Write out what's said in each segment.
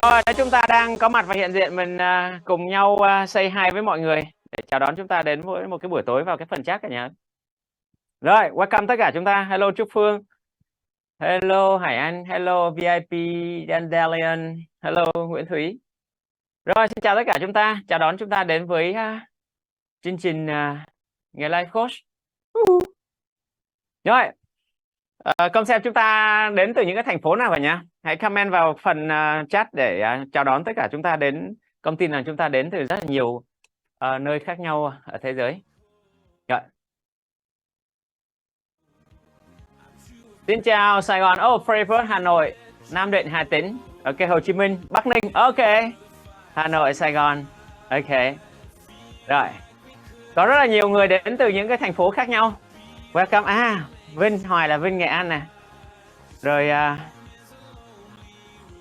Rồi, chúng ta đang có mặt và hiện diện, mình cùng nhau say hi với mọi người để chào đón chúng ta đến với một cái buổi tối vào cái phần chat cả nhà. Rồi, welcome tất cả chúng ta. Hello Trúc Phương. Hello Hải Anh. Hello VIP Dandelion. Hello Nguyễn Thúy. Rồi, xin chào tất cả chúng ta. Chào đón chúng ta đến với chương trình Nghề Life Coach. Rồi, concept chúng ta đến từ những cái thành phố nào vậy nhá? Hãy comment vào phần chat để chào đón tất cả chúng ta đến. Công tin rằng chúng ta đến từ rất là nhiều nơi khác nhau ở thế giới. Rồi. Xin chào Sài Gòn, Frankfurt, Hà Nội, Nam Định, Hà Tĩnh, ok, Hồ Chí Minh, Bắc Ninh, ok, Hà Nội, Sài Gòn, ok. Rồi, có rất là nhiều người đến từ những cái thành phố khác nhau. Welcome, Vinh, Hoài là Vinh Nghệ An nè. Rồi,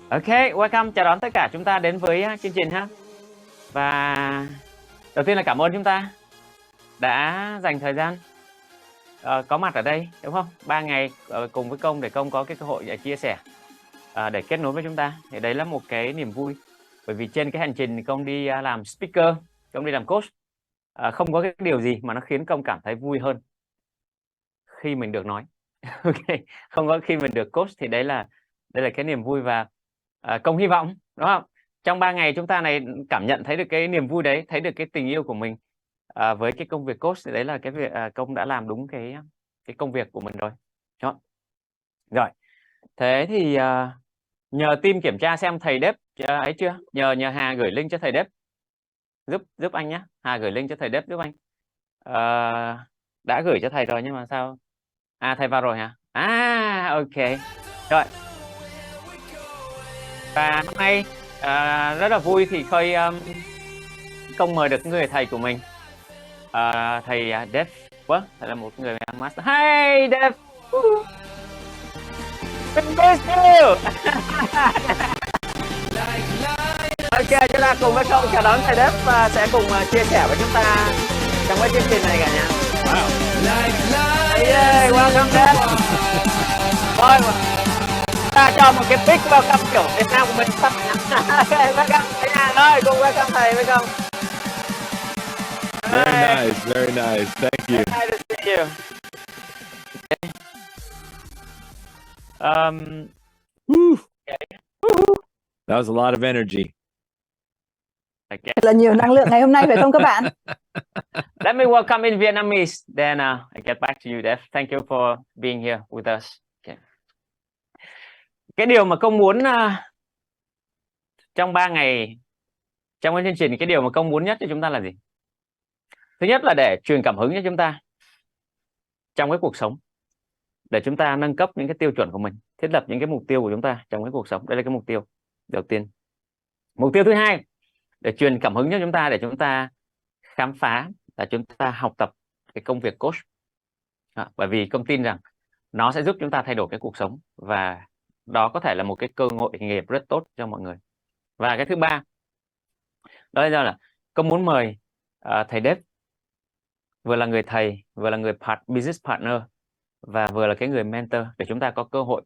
ok, welcome, chào đón tất cả chúng ta đến với chương trình ha. Và đầu tiên là cảm ơn chúng ta đã dành thời gian có mặt ở đây, đúng không? 3 ngày cùng với Công để Công có cái cơ hội để chia sẻ, để kết nối với chúng ta. Thì đấy là một cái niềm vui. Bởi vì trên cái hành trình Công đi làm speaker, Công đi làm coach, không có cái điều gì mà nó khiến Công cảm thấy vui hơn khi mình được nói. Ok, không có khi mình được coach thì đây là cái niềm vui. Và Công hy vọng, đúng không? Trong 3 ngày chúng ta này cảm nhận thấy được cái niềm vui đấy, thấy được cái tình yêu của mình với cái công việc coach. Thì đấy là cái việc Công đã làm đúng cái công việc của mình rồi. Đó. Rồi, thế thì nhờ team kiểm tra xem thầy Đếp ấy chưa, nhờ Hà gửi link cho thầy Đếp giúp anh nhé. Hà gửi link cho thầy Đếp giúp anh. Đã gửi cho thầy rồi nhưng mà sao thầy vào rồi hả? Ok rồi. Và hôm nay rất là vui thì Khơi Công mời được người thầy của mình, thầy Dev. Thầy là một người master. Hey Dev, miss you. Ok, chúng ta cùng với Công chào đón thầy Dev và sẽ cùng chia sẻ với chúng ta trong cái chương trình này cả nhà. Wow. Yeah, welcome Dev. Rồi, ta cho một cái big welcome kiểu Việt Nam của mình sắp. Welcome cả nhà. Rồi, cùng welcome thầy với Công. Very nice, very nice. Thank you. Nice to see you. That was a lot of energy. Là nhiều năng lượng ngày hôm nay phải không các bạn? Let me welcome in Vietnamese, then I get back to you, Dev. Thank you for being here with us. Okay. Cái điều mà Công muốn trong 3 ngày trong cái chương trình, cái điều mà Công muốn nhất cho chúng ta là gì? Thứ nhất là để truyền cảm hứng cho chúng ta trong cái cuộc sống, để chúng ta nâng cấp những cái tiêu chuẩn của mình, thiết lập những cái mục tiêu của chúng ta trong cái cuộc sống. Đây là cái mục tiêu đầu tiên. Mục tiêu thứ hai, để truyền cảm hứng cho chúng ta, để chúng ta khám phá, là chúng ta học tập cái công việc coach. Bởi vì Công tin rằng nó sẽ giúp chúng ta thay đổi cái cuộc sống, và đó có thể là một cái cơ hội nghề nghiệp rất tốt cho mọi người. Và cái thứ ba, đó là Công muốn mời thầy Dev, vừa là người thầy, vừa là người business partner, và vừa là cái người mentor, để chúng ta có cơ hội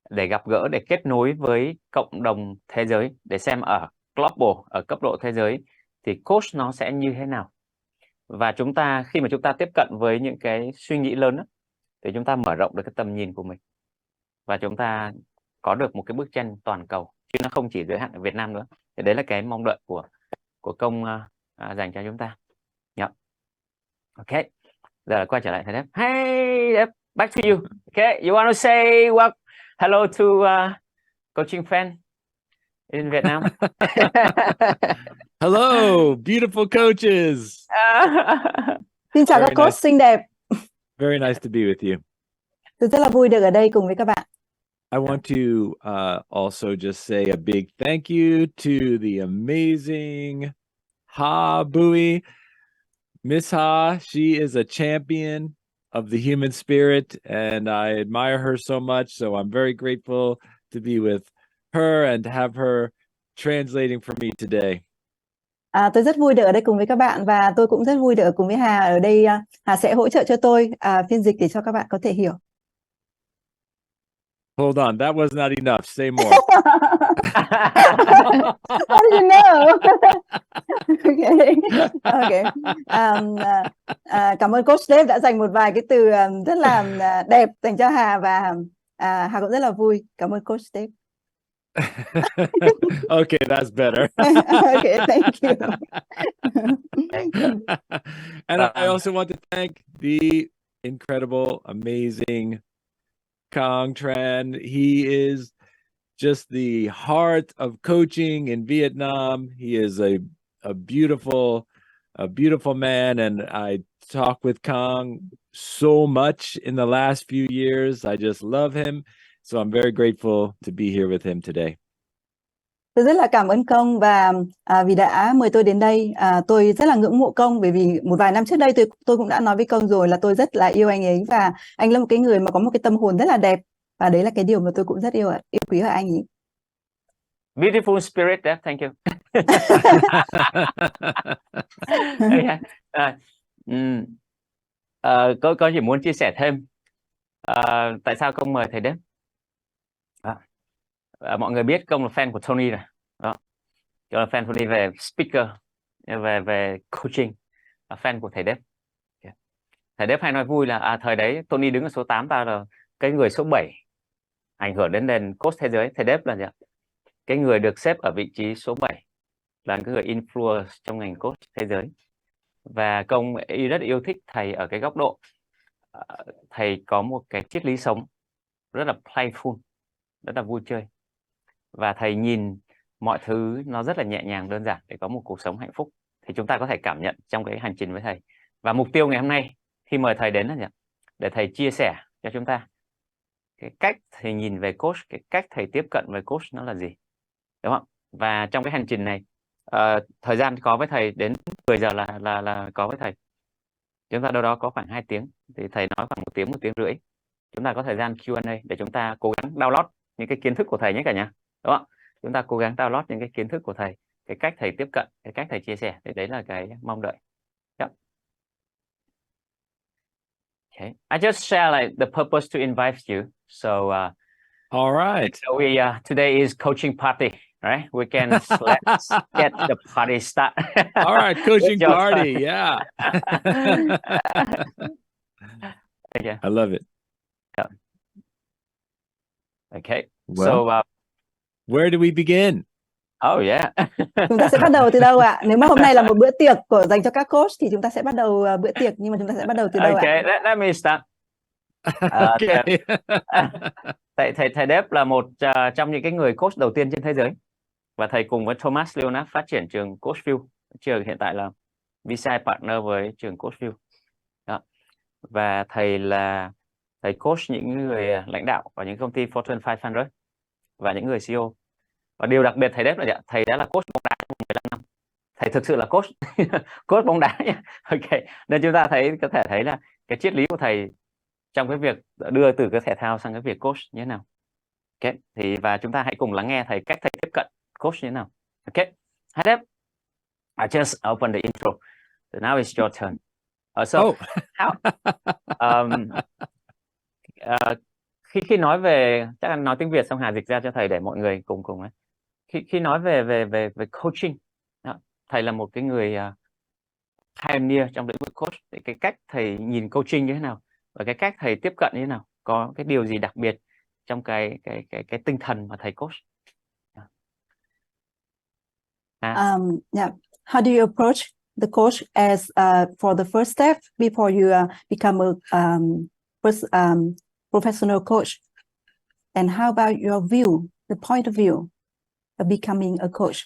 để gặp gỡ, để kết nối với cộng đồng thế giới, để xem ở global, ở cấp độ thế giới thì coach nó sẽ như thế nào. Và chúng ta, khi mà chúng ta tiếp cận với những cái suy nghĩ lớn đó, thì chúng ta mở rộng được cái tầm nhìn của mình, và chúng ta có được một cái bức tranh toàn cầu, chứ nó không chỉ giới hạn ở Việt Nam nữa. Thì đấy là cái mong đợi của Công dành cho chúng ta. Yeah. Ok, giờ là quay trở lại thầy Dev. Hey Dev, back to you. Okay, you want to say hello to coaching fan in Vietnam? Hello, beautiful coaches. Xin chào các coach xinh đẹp. Very nice to be with you. Tôi rất là vui được ở đây cùng với các bạn. I want to also just say a big thank you to the amazing Ha Bui. Miss Ha, she is a champion of the human spirit, and I admire her so much. So I'm very grateful to be with her and to have her translating for me today. Tôi rất vui được ở đây cùng với các bạn, và tôi cũng rất vui được ở cùng với Hà ở đây. Hà sẽ hỗ trợ cho tôi phiên dịch để cho các bạn có thể hiểu. Hold on, that was not enough. Say more. Ok. Cảm ơn Coach Dave đã dành một vài cái từ rất là đẹp dành cho Hà, và Hà cũng rất là vui. Cảm ơn Coach Dave. Okay, that's better. Okay, thank you. And I also want to thank the incredible, amazing Kong Tran. He is just the heart of coaching in Vietnam. He is a beautiful man, and I talk with Kong so much in the last few years. I just love him. So I'm very grateful to be here with him today. Tôi rất là cảm ơn Công và vì đã mời tôi đến đây. Tôi rất là ngưỡng mộ Công, bởi vì một vài năm trước đây tôi cũng đã nói với Công rồi là tôi rất là yêu anh ấy, và anh là một cái người mà có một cái tâm hồn rất là đẹp, và đấy là cái điều mà tôi cũng rất yêu quý ở anh ấy. Beautiful spirit there, thank you. Có chỉ muốn chia sẻ thêm tại sao Công mời thầy Đếp. Mọi người biết Công là fan của Tony rồi. Đó. Công là fan của Tony về speaker, về coaching, là fan của thầy Đếp. Thầy Đếp hay nói vui là thời đấy Tony đứng ở số 8, tao là cái người số 7 ảnh hưởng đến nền coach thế giới. Thầy Đếp là gì ạ? Cái người được xếp ở vị trí số 7, là cái người influence trong ngành coach thế giới. Và Công rất yêu thích thầy ở cái góc độ thầy có một cái triết lý sống rất là playful, rất là vui chơi, và thầy nhìn mọi thứ nó rất là nhẹ nhàng, đơn giản để có một cuộc sống hạnh phúc. Thì chúng ta có thể cảm nhận trong cái hành trình với thầy. Và mục tiêu ngày hôm nay khi mời thầy đến là gì? Để thầy chia sẻ cho chúng ta cái cách thầy nhìn về coach, cái cách thầy tiếp cận với coach nó là gì, đúng không? Và trong cái hành trình này, thời gian có với thầy đến 10 giờ là có với thầy. Chúng ta đâu đó có khoảng 2 tiếng, thì thầy nói khoảng 1 tiếng, 1 tiếng rưỡi. Chúng ta có thời gian Q&A để chúng ta cố gắng download những cái kiến thức của thầy nhé cả nhà, đúng không? Chúng ta cố gắng download những cái kiến thức của thầy, cái cách thầy tiếp cận, cái cách thầy chia sẻ, thì đấy là cái mong đợi. Yep. Okay. I just share like the purpose to invite you. So All right. so we today is coaching party, right? We can let's get the party start. All right, coaching party. Yeah. Okay. I love it. Okay. Well, So where do we begin? oh yeah. Chúng ta sẽ bắt đầu từ đâu ạ? Nếu mà hôm nay là một bữa tiệc dành cho các coach thì chúng ta sẽ bắt đầu bữa tiệc, nhưng mà chúng ta sẽ bắt đầu từ đâu ạ? Okay, let me start. Okay. Thầy Đếp là một trong những cái người coach đầu tiên trên thế giới, và thầy cùng với Thomas Leonard phát triển trường Coachville. Trường hiện tại là VCI partner với trường Coachville. Đó. Và thầy coach những người lãnh đạo ở những công ty Fortune 500 và những người CEO. Và điều đặc biệt thầy Đếp là gì? Thầy đã là coach bóng đá trong 15 năm. Thầy thực sự là coach coach bóng đá nhé. Ok, nên chúng ta có thể thấy là cái triết lý của thầy trong cái việc đưa từ cái thể thao sang cái việc coach như thế nào. Ok, thì và chúng ta hãy cùng lắng nghe cách thầy tiếp cận coach như thế nào. Ok, hi Đếp. I just opened the intro. So now it's your turn. Khi nói về, chắc là nói tiếng Việt xong Hà dịch ra cho thầy để mọi người cùng ấy. Khi nói về coaching, đó, thầy là một cái người pioneer trong lĩnh vực coach. Thì cái cách thầy nhìn coaching như thế nào và cái cách thầy tiếp cận như thế nào, có cái điều gì đặc biệt trong cái tinh thần mà thầy coach? Yeah. How do you approach the coach as for the first step before you become a professional coach? And how about your view, the point of view of becoming a coach?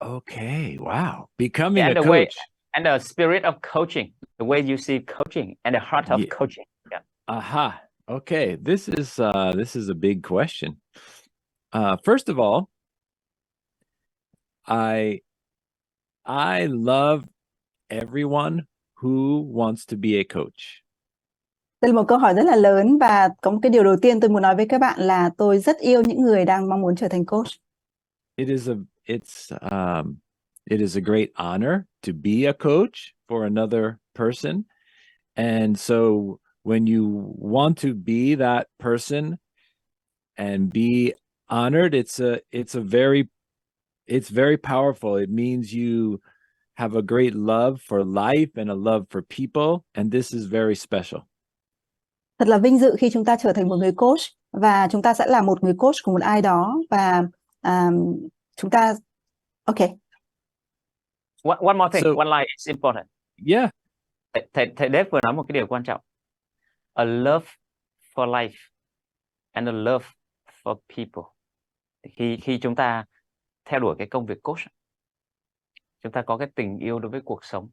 Okay, wow. Becoming a coach. Coach. And the spirit of coaching, the way you see coaching and the heart of coaching. Yeah. Aha. Okay, this is a big question. First of all, I love everyone who wants to be a coach. Đây là một câu hỏi rất là lớn, và có một cái điều đầu tiên tôi muốn nói với các bạn là tôi rất yêu những người đang mong muốn trở thành coach. It is a great honor to be a coach for another person. And so when you want to be that person and be honored, it's very powerful. It means you have a great love for life and a love for people, and this is very special. Thật là vinh dự khi chúng ta trở thành một người coach và chúng ta sẽ là một người coach của một ai đó và chúng ta okay. One more thing, So- one line is important. Yeah. Thầy Dave vừa nói một cái điều quan trọng. A love for life and a love for people. Khi chúng ta theo đuổi cái công việc coach, chúng ta có cái tình yêu đối với cuộc sống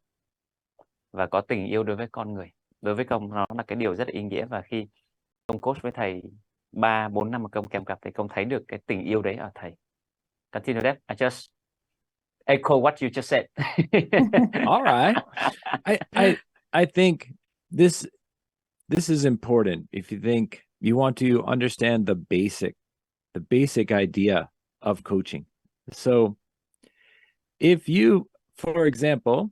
và có tình yêu đối với con người. Đối với công nó là cái điều rất là ý nghĩa, và khi công coach với thầy 3-4 năm mà công kèm cặp thì công thấy được cái tình yêu đấy ở thầy. Continue that. I just echo what you just said. All right. I think this is important. If you think you want to understand the basic idea of coaching. So if you, for example,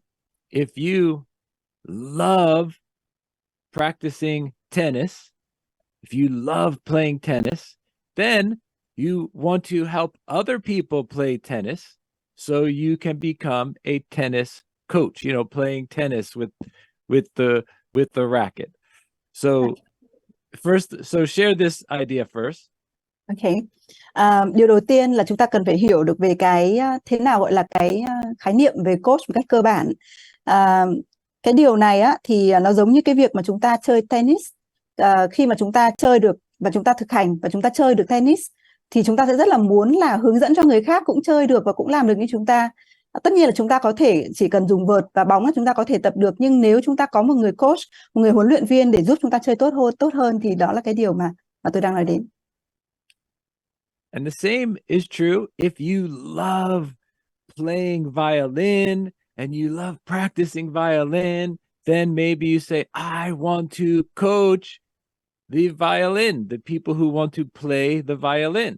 if you love practicing tennis, if you love playing tennis, then you want to help other people play tennis so you can become a tennis coach, playing tennis with the racket. So share this idea first. Okay. Điều đầu tiên là chúng ta cần phải hiểu được về cái thế nào gọi là cái khái niệm về coach một cách cơ bản. Cái điều này á thì nó giống như cái việc mà chúng ta chơi tennis. Khi mà chúng ta chơi được và chúng ta thực hành và chúng ta chơi được tennis thì chúng ta sẽ rất là muốn là hướng dẫn cho người khác cũng chơi được và cũng làm được như chúng ta. Tất nhiên là chúng ta có thể chỉ cần dùng vợt và bóng là chúng ta có thể tập được, nhưng nếu chúng ta có một người coach, một người huấn luyện viên để giúp chúng ta chơi tốt hơn thì đó là cái điều mà tôi đang nói đến. And the same is true if you love playing violin and you love practicing violin, then maybe you say, I want to coach the violin, the people who want to play the violin.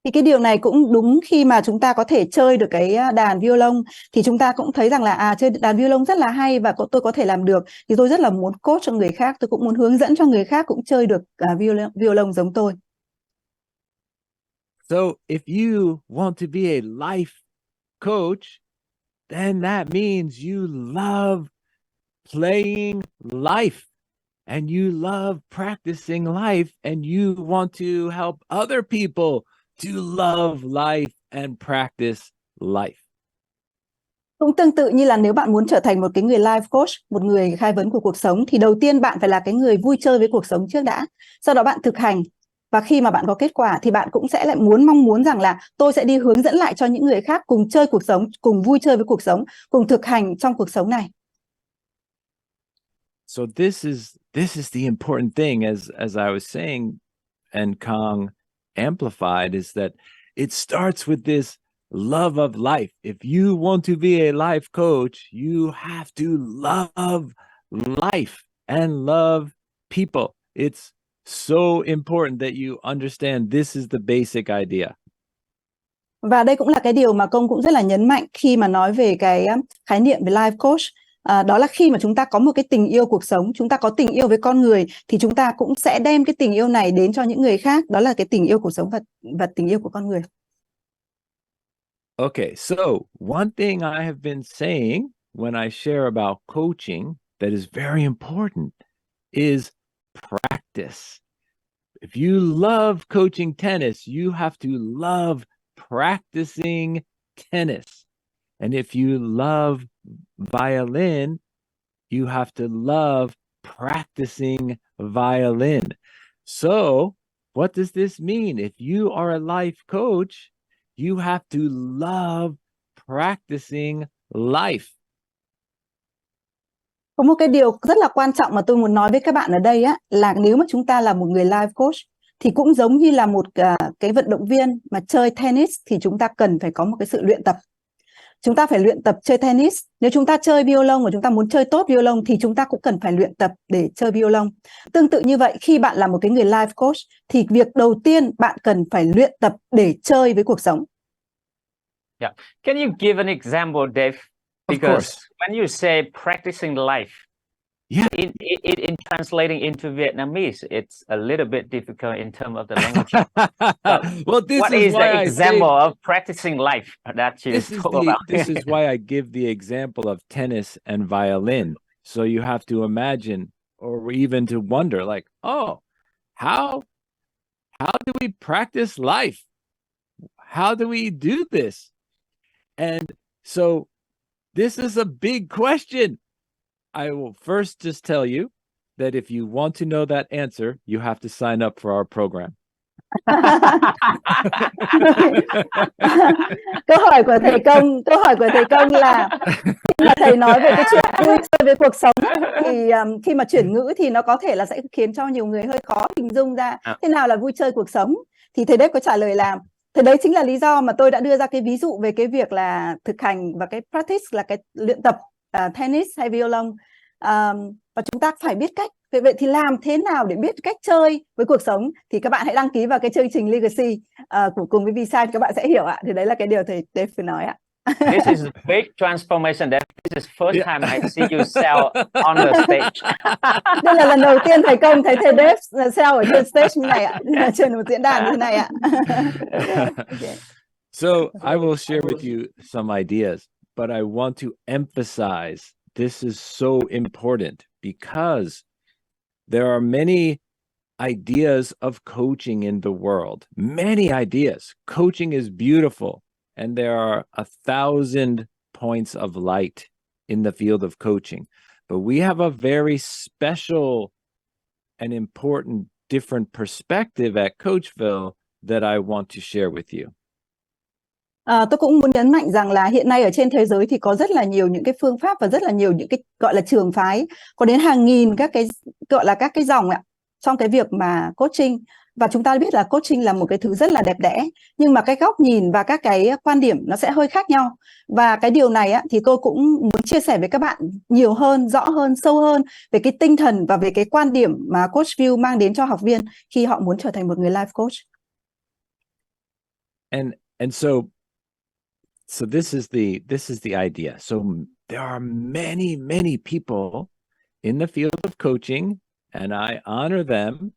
Thì cái điều này cũng đúng khi mà chúng ta có thể chơi được cái đàn violon thì chúng ta cũng thấy rằng là chơi đàn violon rất là hay và tôi có thể làm được, thì tôi rất là muốn coach cho người khác, tôi cũng muốn hướng dẫn cho người khác cũng chơi được violon giống tôi. So if you want to be a life coach, then that means you love playing life and you love practicing life and you want to help other people to love life and practice life. Cũng tương tự như là nếu bạn muốn trở thành một cái người life coach, một người khai vấn của cuộc sống, thì đầu tiên bạn phải là cái người vui chơi với cuộc sống trước đã. Sau đó bạn thực hành, và khi mà bạn có kết quả thì bạn cũng sẽ lại mong muốn rằng là tôi sẽ đi hướng dẫn lại cho những người khác cùng chơi cuộc sống, cùng vui chơi với cuộc sống, cùng thực hành trong cuộc sống này. So this is the important thing, as I was saying, and Kong amplified, is that it starts with this love of life. If you want to be a life coach, you have to love life and love people. It's so important that you understand this is the basic idea. Và đây cũng là cái điều mà Công cũng rất là nhấn mạnh khi mà nói về cái khái niệm về life coach. Đó là khi mà chúng ta có một cái tình yêu cuộc sống, chúng ta có tình yêu với con người, thì chúng ta cũng sẽ đem cái tình yêu này đến cho những người khác. Đó là cái tình yêu cuộc sống và tình yêu của con người. Okay, so one thing I have been saying when I share about coaching that is very important is practice. If you love coaching tennis, you have to love practicing tennis. And if you love violin, you have to love practicing violin. So, what does this mean? If you are a life coach, you have to love practicing life. Có một cái điều rất là quan trọng mà tôi muốn nói với các bạn ở đây á, là nếu mà chúng ta là một người life coach thì cũng giống như là một cái vận động viên mà chơi tennis thì chúng ta cần phải có một cái sự luyện tập. Chúng ta phải luyện tập chơi tennis. Nếu chúng ta chơi violon và chúng ta muốn chơi tốt violon thì chúng ta cũng cần phải luyện tập để chơi violon. Tương tự như vậy, khi bạn là một cái người life coach thì việc đầu tiên bạn cần phải luyện tập để chơi với cuộc sống. Yeah. Can you give an example, Dave? Of Because course. when you say practicing life, Yeah. In translating into Vietnamese, it's a little bit difficult in terms of the language. But Well, this what is is why the I example of practicing life that you talk about? this is why I give the example of tennis and violin. So you have to imagine, or even to wonder, like, oh, how do we practice life? How do we do this? And so this is a big question. I will first just tell you that if you want to know that answer, you have to sign up for our program. Câu hỏi của thầy Công là khi mà thầy nói về cái chuyện vui chơi với cuộc sống thì khi mà chuyển ngữ thì nó có thể là sẽ khiến cho nhiều người hơi khó hình dung ra thế nào là vui chơi cuộc sống. Thì thầy Đếp có trả lời là thì đấy chính là lý do mà tôi đã đưa ra cái ví dụ về cái việc là thực hành và cái practice là cái luyện tập tennis hay violon, và chúng ta phải biết cách. Vậy thì làm thế nào để biết cách chơi với cuộc sống? Thì các bạn hãy đăng ký vào cái chương trình Legacy của cùng với VCI, các bạn sẽ hiểu ạ. Thì đấy là cái điều thầy Dave vừa nói ạ. This is a big transformation. This is first time I see you sell on the stage. Đây là lần đầu tiên thầy Dave sell ở trên stage như này ạ, trên một diễn đàn như thế này ạ. Okay. So I will share with you some ideas, but I want to emphasize this is so important because there are many ideas of coaching in the world, many ideas. Coaching is beautiful, and there are 1,000 points of light in the field of coaching. But we have a very special and important different perspective at Coachville that I want to share with you. Tôi cũng muốn nhấn mạnh rằng là hiện nay ở trên thế giới thì có rất là nhiều những cái phương pháp và rất là nhiều những cái gọi là trường phái, có đến hàng nghìn các cái gọi là các cái dòng ạ, trong cái việc mà coaching. Và chúng ta biết là coaching là một cái thứ rất là đẹp đẽ, nhưng mà cái góc nhìn và các cái quan điểm nó sẽ hơi khác nhau. Và cái điều này á, thì tôi cũng muốn chia sẻ với các bạn nhiều hơn, rõ hơn, sâu hơn về cái tinh thần và về cái quan điểm mà Coachville mang đến cho học viên khi họ muốn trở thành một người life coach. And so this is the idea. So there are many people in the field of coaching, and I honor them,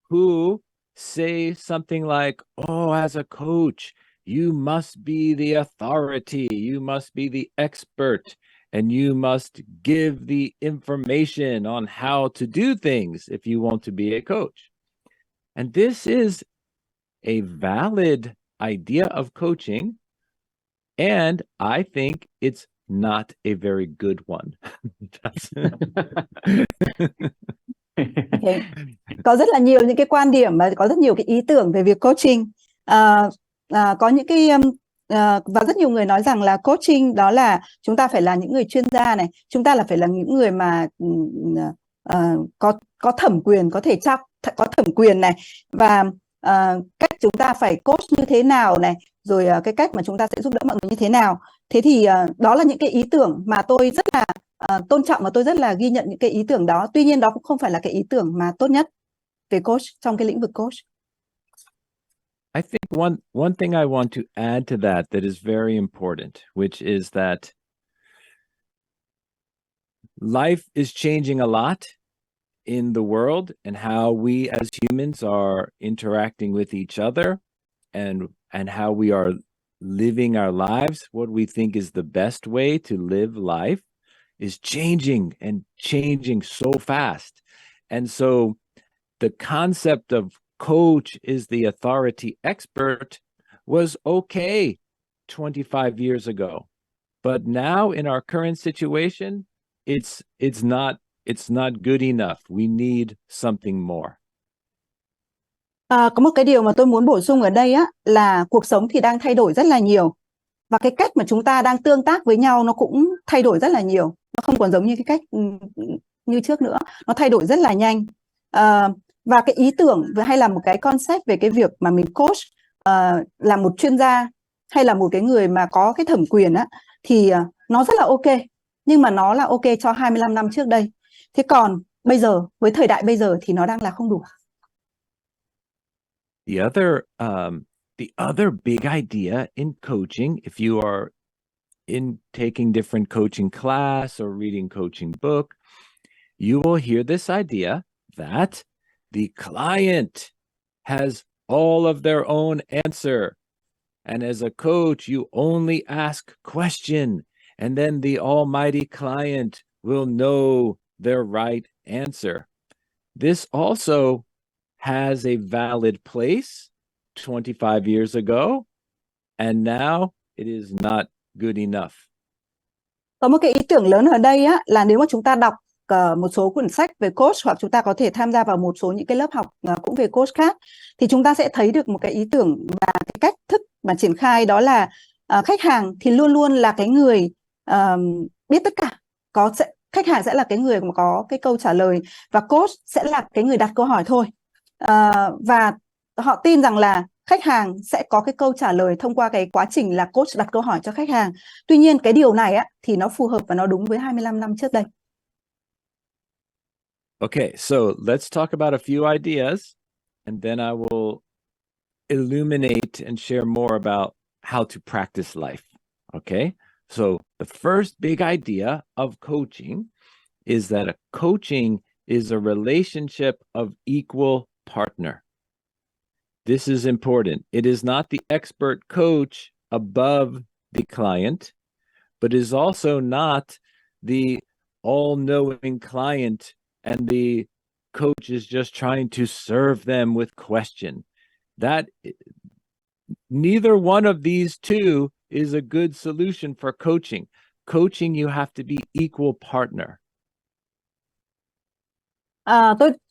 who say something like, oh, as a coach, you must be the authority, you must be the expert, and you must give the information on how to do things if you want to be a coach. And this is a valid idea of coaching, and I think it's not a very good one. Okay. Có rất là nhiều những cái quan điểm và có rất nhiều cái ý tưởng về việc coaching. Có những cái và rất nhiều người nói rằng là coaching đó là chúng ta phải là những người chuyên gia này, chúng ta là phải là những người mà có thẩm quyền, có thể có thẩm quyền này, và cách chúng ta phải coach như thế nào này, rồi cái cách mà chúng ta sẽ giúp đỡ mọi người như thế nào. Thế thì đó là những cái ý tưởng mà tôi rất là tôn trọng và tôi rất là ghi nhận những cái ý tưởng đó. Tuy nhiên đó cũng không phải là cái ý tưởng mà tốt nhất về coach trong cái lĩnh vực coach. I think one thing I want to add to that is very important, which is that life is changing a lot in the world, and how we as humans are interacting with each other, and how we are living our lives, what we think is the best way to live life, is changing and changing so fast. And so the concept of coach is the authority expert was okay 25 years ago. But now in our current situation, it's not good enough. We need something more. Có một cái điều mà tôi muốn bổ sung ở đây á, là cuộc sống thì đang thay đổi rất là nhiều. Và cái cách mà chúng ta đang tương tác với nhau nó cũng thay đổi rất là nhiều. Nó không còn giống như cái cách như trước nữa. Nó thay đổi rất là nhanh. Và cái ý tưởng hay là một cái concept về cái việc mà mình coach, là một chuyên gia hay là một cái người mà có cái thẩm quyền á, thì nó rất là ok. Nhưng mà nó là ok cho 25 năm trước đây. Thế còn bây giờ, với thời đại bây giờ thì nó đang là không đủ. The other big idea in coaching, if you are taking different coaching class or reading coaching book, you will hear this idea that the client has all of their own answer. And as a coach, you only ask question, and then the almighty client will know their right answer. This also has a valid place 25 years ago, and now it is not good enough. Có một cái ý tưởng lớn ở đây á, là nếu mà chúng ta đọc một số cuốn sách về coach, hoặc chúng ta có thể tham gia vào một số những cái lớp học cũng về coach khác, thì chúng ta sẽ thấy được một cái ý tưởng và cái cách thức mà triển khai, đó là khách hàng thì luôn luôn là cái người biết tất cả, khách hàng sẽ là cái người mà có cái câu trả lời, và coach sẽ là cái người đặt câu hỏi thôi. Và họ tin rằng là khách hàng sẽ có cái câu trả lời thông qua cái quá trình là coach đặt câu hỏi cho khách hàng. Tuy nhiên cái điều này á, thì nó phù hợp và nó đúng với 25 năm trước đây. Okay, so let's talk about a few ideas, and then I will illuminate and share more about how to practice life. Okay, so the first big idea of coaching is that a coaching is a relationship of equal partner. This is important. It is not the expert coach above the client, but is also not the all-knowing client and the coach is just trying to serve them with question. That neither one of these two is a good solution for coaching. Coaching, you have to be equal partner.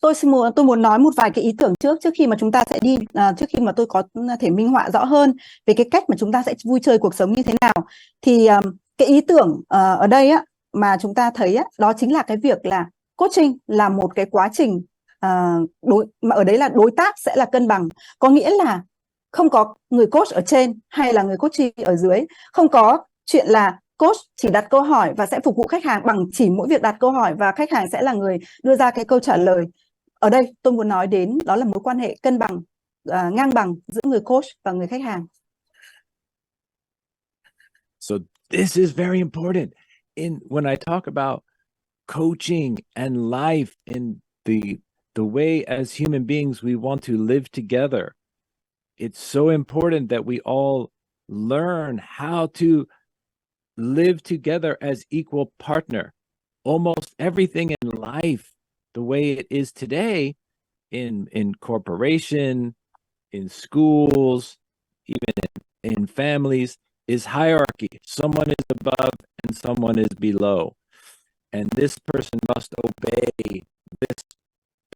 Tôi muốn nói một vài cái ý tưởng trước khi mà chúng ta sẽ đi, trước khi mà tôi có thể minh họa rõ hơn về cái cách mà chúng ta sẽ vui chơi cuộc sống như thế nào. Thì cái ý tưởng ở đây á, mà chúng ta thấy á, đó chính là cái việc là coaching là một cái quá trình mà ở đấy là đối tác sẽ là cân bằng. Có nghĩa là không có người coach ở trên hay là người coachee ở dưới, không có chuyện là coach chỉ đặt câu hỏi và sẽ phục vụ khách hàng bằng chỉ mỗi việc đặt câu hỏi và khách hàng sẽ là người đưa ra cái câu trả lời. Ở đây tôi muốn nói đến đó là mối quan hệ cân bằng, ngang bằng giữa người coach và người khách hàng. So this is very important. When I talk about coaching and life and the way as human beings we want to live together, it's so important that we all learn how to live together as equal partner. Almost everything in life, the way it is today, in corporation, in schools, even in families, is hierarchy. Someone is above and someone is below. And this person must obey this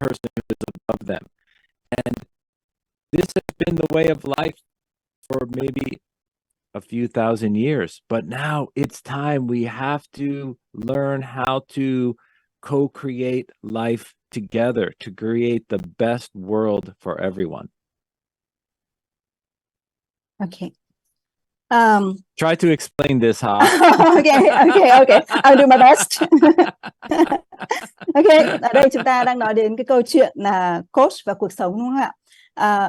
person who is above them. And this has been the way of life for maybe a few thousand years, but now it's time we have to learn how to co-create life together to create the best world for everyone. Okay. Try to explain this, Ha. Okay. I'll do my best. Okay, ở đây chúng ta đang nói đến cái câu chuyện là coach và cuộc sống, đúng không ạ?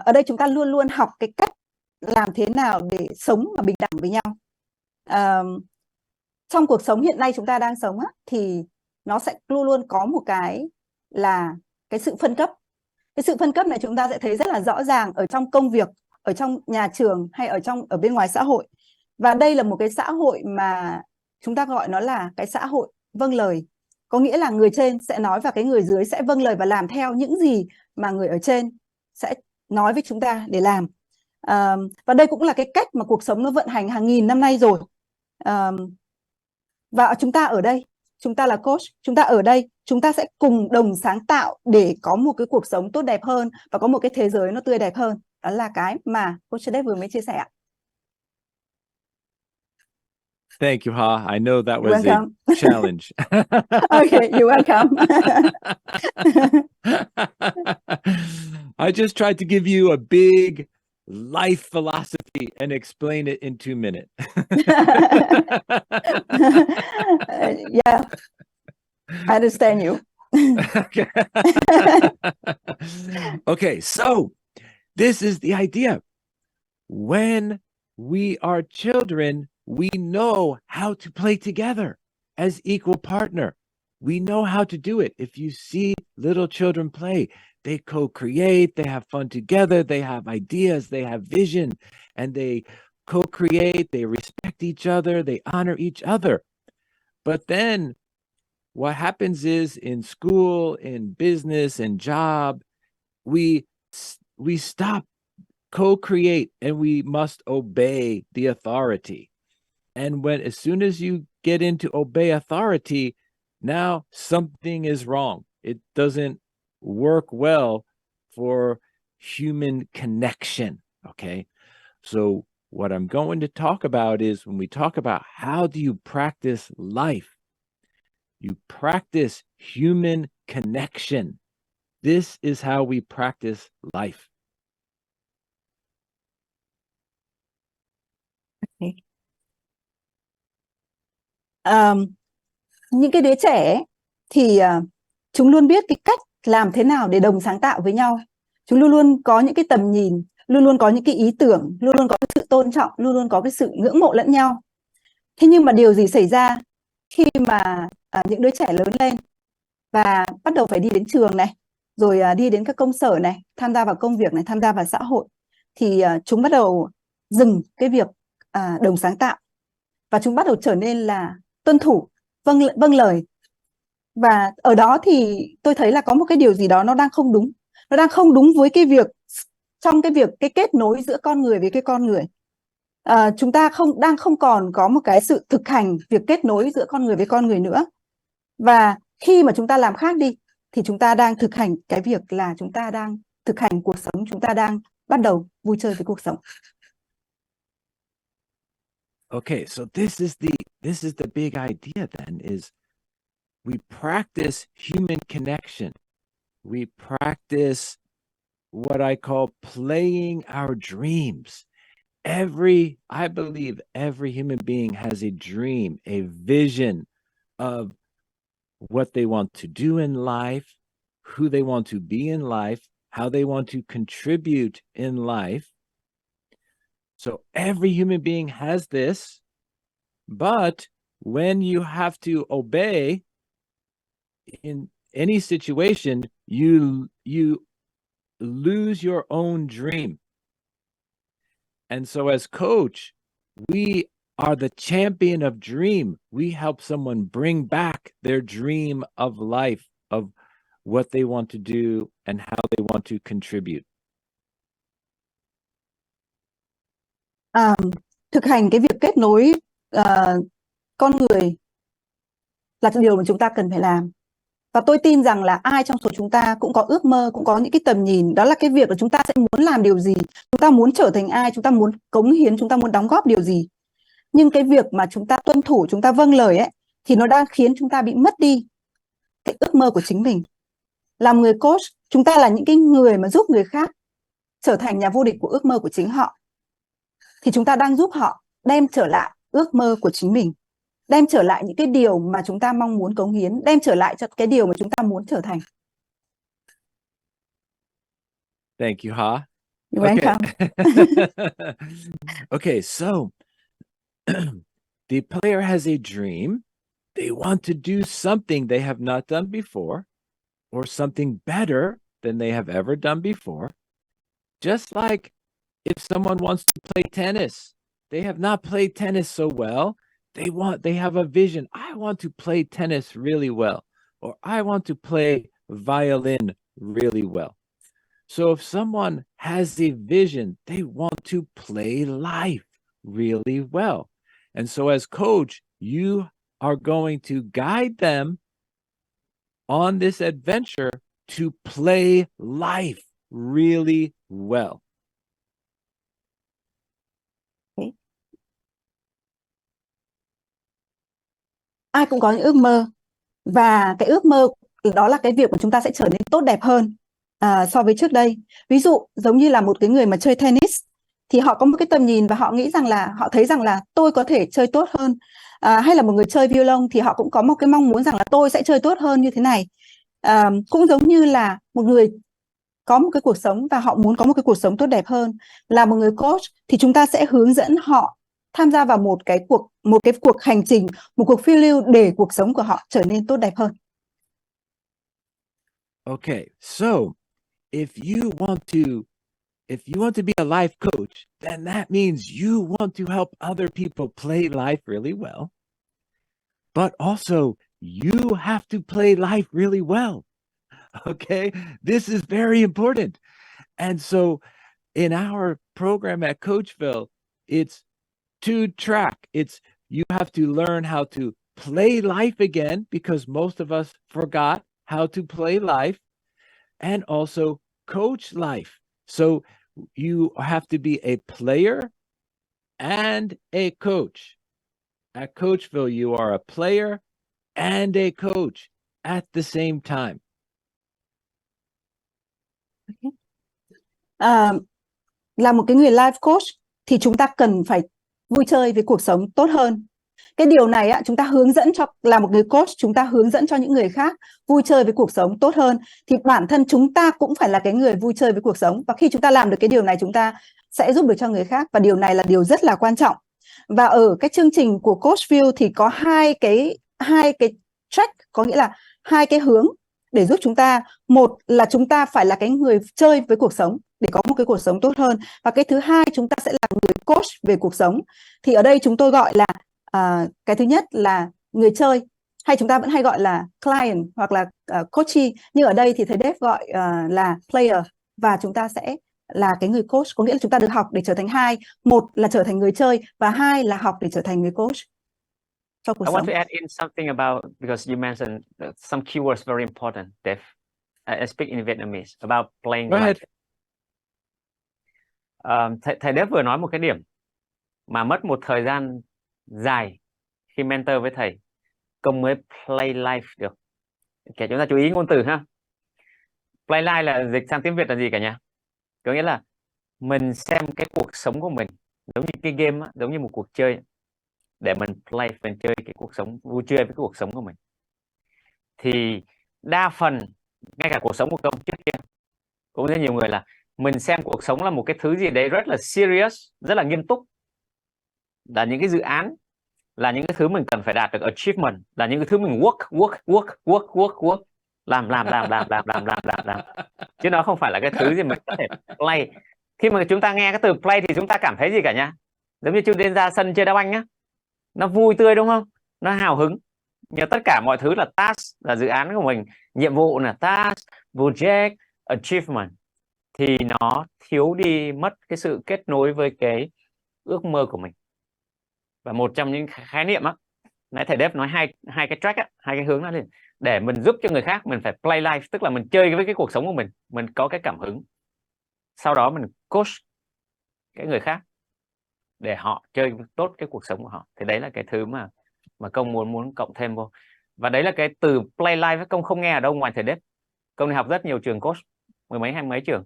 Ở đây chúng ta luôn luôn học cái cách làm thế nào để sống mà bình đẳng với nhau. Trong cuộc sống hiện nay chúng ta đang sống á, thì nó sẽ luôn luôn có một cái là cái sự phân cấp. Cái sự phân cấp này chúng ta sẽ thấy rất là rõ ràng ở trong công việc, ở trong nhà trường hay ở bên ngoài xã hội. Và đây là một cái xã hội mà chúng ta gọi nó là cái xã hội vâng lời. Có nghĩa là người trên sẽ nói và cái người dưới sẽ vâng lời và làm theo những gì mà người ở trên sẽ nói với chúng ta để làm. Và đây cũng là cái cách mà cuộc sống nó vận hành hàng nghìn năm nay rồi. Và chúng ta ở đây, chúng ta là coach, chúng ta ở đây, chúng ta sẽ cùng đồng sáng tạo để có một cái cuộc sống tốt đẹp hơn và có một cái thế giới nó tươi đẹp hơn. Đó là cái mà Coach Dave vừa mới chia sẻ. Thank you, Ha. I know that was a challenge. Okay, you're welcome. I just tried to give you a big life philosophy and explain it in 2 minutes. Yeah, I understand you. Okay, so this is the idea. When we are children, we know how to play together as equal partner. We know how to do it. If you see little children play, they co-create, they have fun together, they have ideas, they have vision, and they co-create, they respect each other, they honor each other. But then what happens is in school, in business, in job, we stop co-create and we must obey the authority. And as soon as you get into obey authority, now something is wrong. It doesn't work well for human connection. Okay. So what I'm going to talk about is when we talk about how do you practice life, you practice human connection. This is how we practice life. Những cái đứa trẻ thì chúng luôn biết cái cách làm thế nào để đồng sáng tạo với nhau. Chúng luôn luôn có những cái tầm nhìn, luôn luôn có những cái ý tưởng, luôn luôn có cái sự tôn trọng, luôn luôn có cái sự ngưỡng mộ lẫn nhau. Thế nhưng mà điều gì xảy ra khi mà những đứa trẻ lớn lên và bắt đầu phải đi đến trường này, rồi đi đến các công sở này, tham gia vào công việc này, tham gia vào xã hội, thì chúng bắt đầu dừng cái việc đồng sáng tạo và chúng bắt đầu trở nên là tuân thủ, vâng lời. Và ở đó thì tôi thấy là có một cái điều gì đó nó đang không đúng. Nó đang không đúng với cái việc, trong cái việc cái kết nối giữa con người với cái con người. Chúng ta đang không còn có một cái sự thực hành việc kết nối giữa con người với con người nữa. Và khi mà chúng ta làm khác đi thì chúng ta đang thực hành cái việc là chúng ta đang thực hành cuộc sống, chúng ta đang bắt đầu vui chơi với cuộc sống. Okay, so this is the big idea then, is we practice human connection. We practice what I call playing our dreams. I believe every human being has a dream, a vision of what they want to do in life, who they want to be in life, how they want to contribute in life. So every human being has this, but when you have to obey in any situation, you lose your own dream. And so as coach, we are the champion of dream. We help someone bring back their dream of life, of what they want to do and how they want to contribute. Thực hành cái việc kết nối con người là điều mà chúng ta cần phải làm. Và tôi tin rằng là ai trong số chúng ta cũng có ước mơ, cũng có những cái tầm nhìn. Đó là cái việc là chúng ta sẽ muốn làm điều gì, chúng ta muốn trở thành ai, chúng ta muốn cống hiến, chúng ta muốn đóng góp điều gì. Nhưng cái việc mà chúng ta tuân thủ, chúng ta vâng lời ấy, thì nó đang khiến chúng ta bị mất đi cái ước mơ của chính mình. Làm người coach, chúng ta là những cái người mà giúp người khác trở thành nhà vô địch của ước mơ của chính họ. Thì chúng ta đang giúp họ đem trở lại ước mơ của chính mình, đem trở lại những cái điều mà chúng ta mong muốn cống hiến, đem trở lại cho cái điều mà chúng ta muốn trở thành. Thank you, Ha. You're welcome. Okay, so the player has a dream. They want to do something they have not done before, or something better than they have ever done before. Just like if someone wants to play tennis, they have not played tennis so well. They have a vision. I want to play tennis really well, or I want to play violin really well. So if someone has a vision, they want to play life really well. And so as coach, you are going to guide them on this adventure to play life really well. Okay. Ai cũng có những ước mơ, và cái ước mơ đó là cái việc mà chúng ta sẽ trở nên tốt đẹp hơn so với trước đây. Ví dụ giống như là một cái người mà chơi tennis thì họ có một cái tầm nhìn và họ nghĩ rằng là họ thấy rằng là tôi có thể chơi tốt hơn, hay là một người chơi violon thì họ cũng có một cái mong muốn rằng là tôi sẽ chơi tốt hơn như thế này. Cũng giống như là một người có một cái cuộc sống và họ muốn có một cái cuộc sống tốt đẹp hơn. Là một người coach thì chúng ta sẽ hướng dẫn họ tham gia vào một cái cuộc hành trình, một cuộc phiêu lưu để cuộc sống của họ trở nên tốt đẹp hơn. Okay, so if you want to be a life coach, then that means you want to help other people play life really well. But also, you have to play life really well. Okay, this is very important. And so in our program at Coachville, it's 2-track. It's you have to learn how to play life again, because most of us forgot how to play life, and also coach life. So you have to be a player and a coach. At Coachville, you are a player and a coach at the same time. Là một cái người life coach thì chúng ta cần phải vui chơi với cuộc sống tốt hơn. Cái điều này chúng ta hướng dẫn cho, là một người coach, chúng ta hướng dẫn cho những người khác vui chơi với cuộc sống tốt hơn, thì bản thân chúng ta cũng phải là cái người vui chơi với cuộc sống. Và khi chúng ta làm được cái điều này, chúng ta sẽ giúp được cho người khác, và điều này là điều rất là quan trọng. Và ở cái chương trình của Coachville thì có hai cái track, có nghĩa là hai cái hướng để giúp chúng ta. Một là chúng ta phải là cái người chơi với cuộc sống để có một cái cuộc sống tốt hơn, và cái thứ hai chúng ta sẽ là người coach về cuộc sống. Thì ở đây chúng tôi gọi là cái thứ nhất là người chơi, hay chúng ta vẫn hay gọi là client hoặc là coachee, nhưng ở đây thì thầy Dave gọi là player, và chúng ta sẽ là cái người coach, có nghĩa là chúng ta được học để trở thành hai, một là trở thành người chơi và hai là học để trở thành người coach cho cuộc I sống. want to add in something about, because you mentioned some keywords very important, Dave. I speak in Vietnamese about playing Go life. ahead. Thầy Dave vừa nói một cái điểm mà mất một thời gian dài khi mentor với thầy, công mới play life được. Okay, chúng ta chú ý ngôn từ ha. Play life là dịch sang tiếng Việt là gì cả nhà? Có nghĩa là mình xem cái cuộc sống của mình giống như cái game á, giống như một cuộc chơi, để mình play, mình chơi cái cuộc sống, vui chơi với cái cuộc sống của mình. Thì đa phần ngay cả cuộc sống của công trước kia cũng rất nhiều người là mình xem cuộc sống là một cái thứ gì đấy rất là serious, rất là nghiêm túc, là những cái dự án, là những cái thứ mình cần phải đạt được achievement, là những cái thứ mình work làm, chứ nó không phải là cái thứ gì mình có thể play. Khi mà chúng ta nghe cái từ play thì chúng ta cảm thấy gì cả nhá? Giống như chúng ta ra sân chơi đá banh nhá, nó vui tươi đúng không, nó hào hứng, nhưng tất cả mọi thứ là task, là dự án của mình, nhiệm vụ là task, project, achievement, thì nó thiếu đi mất cái sự kết nối với cái ước mơ của mình. Và một trong những khái niệm á, nãy thầy Dave nói hai cái track á, hai cái hướng đó, để mình giúp cho người khác, mình phải play life, tức là mình chơi với cái cuộc sống của mình có cái cảm hứng, sau đó mình coach cái người khác để họ chơi tốt cái cuộc sống của họ. Thì đấy là cái thứ mà công muốn cộng thêm vô. Và đấy là cái từ play life công không nghe ở đâu ngoài thầy Dave. Công đi học rất nhiều trường coach, mười mấy 20 mấy trường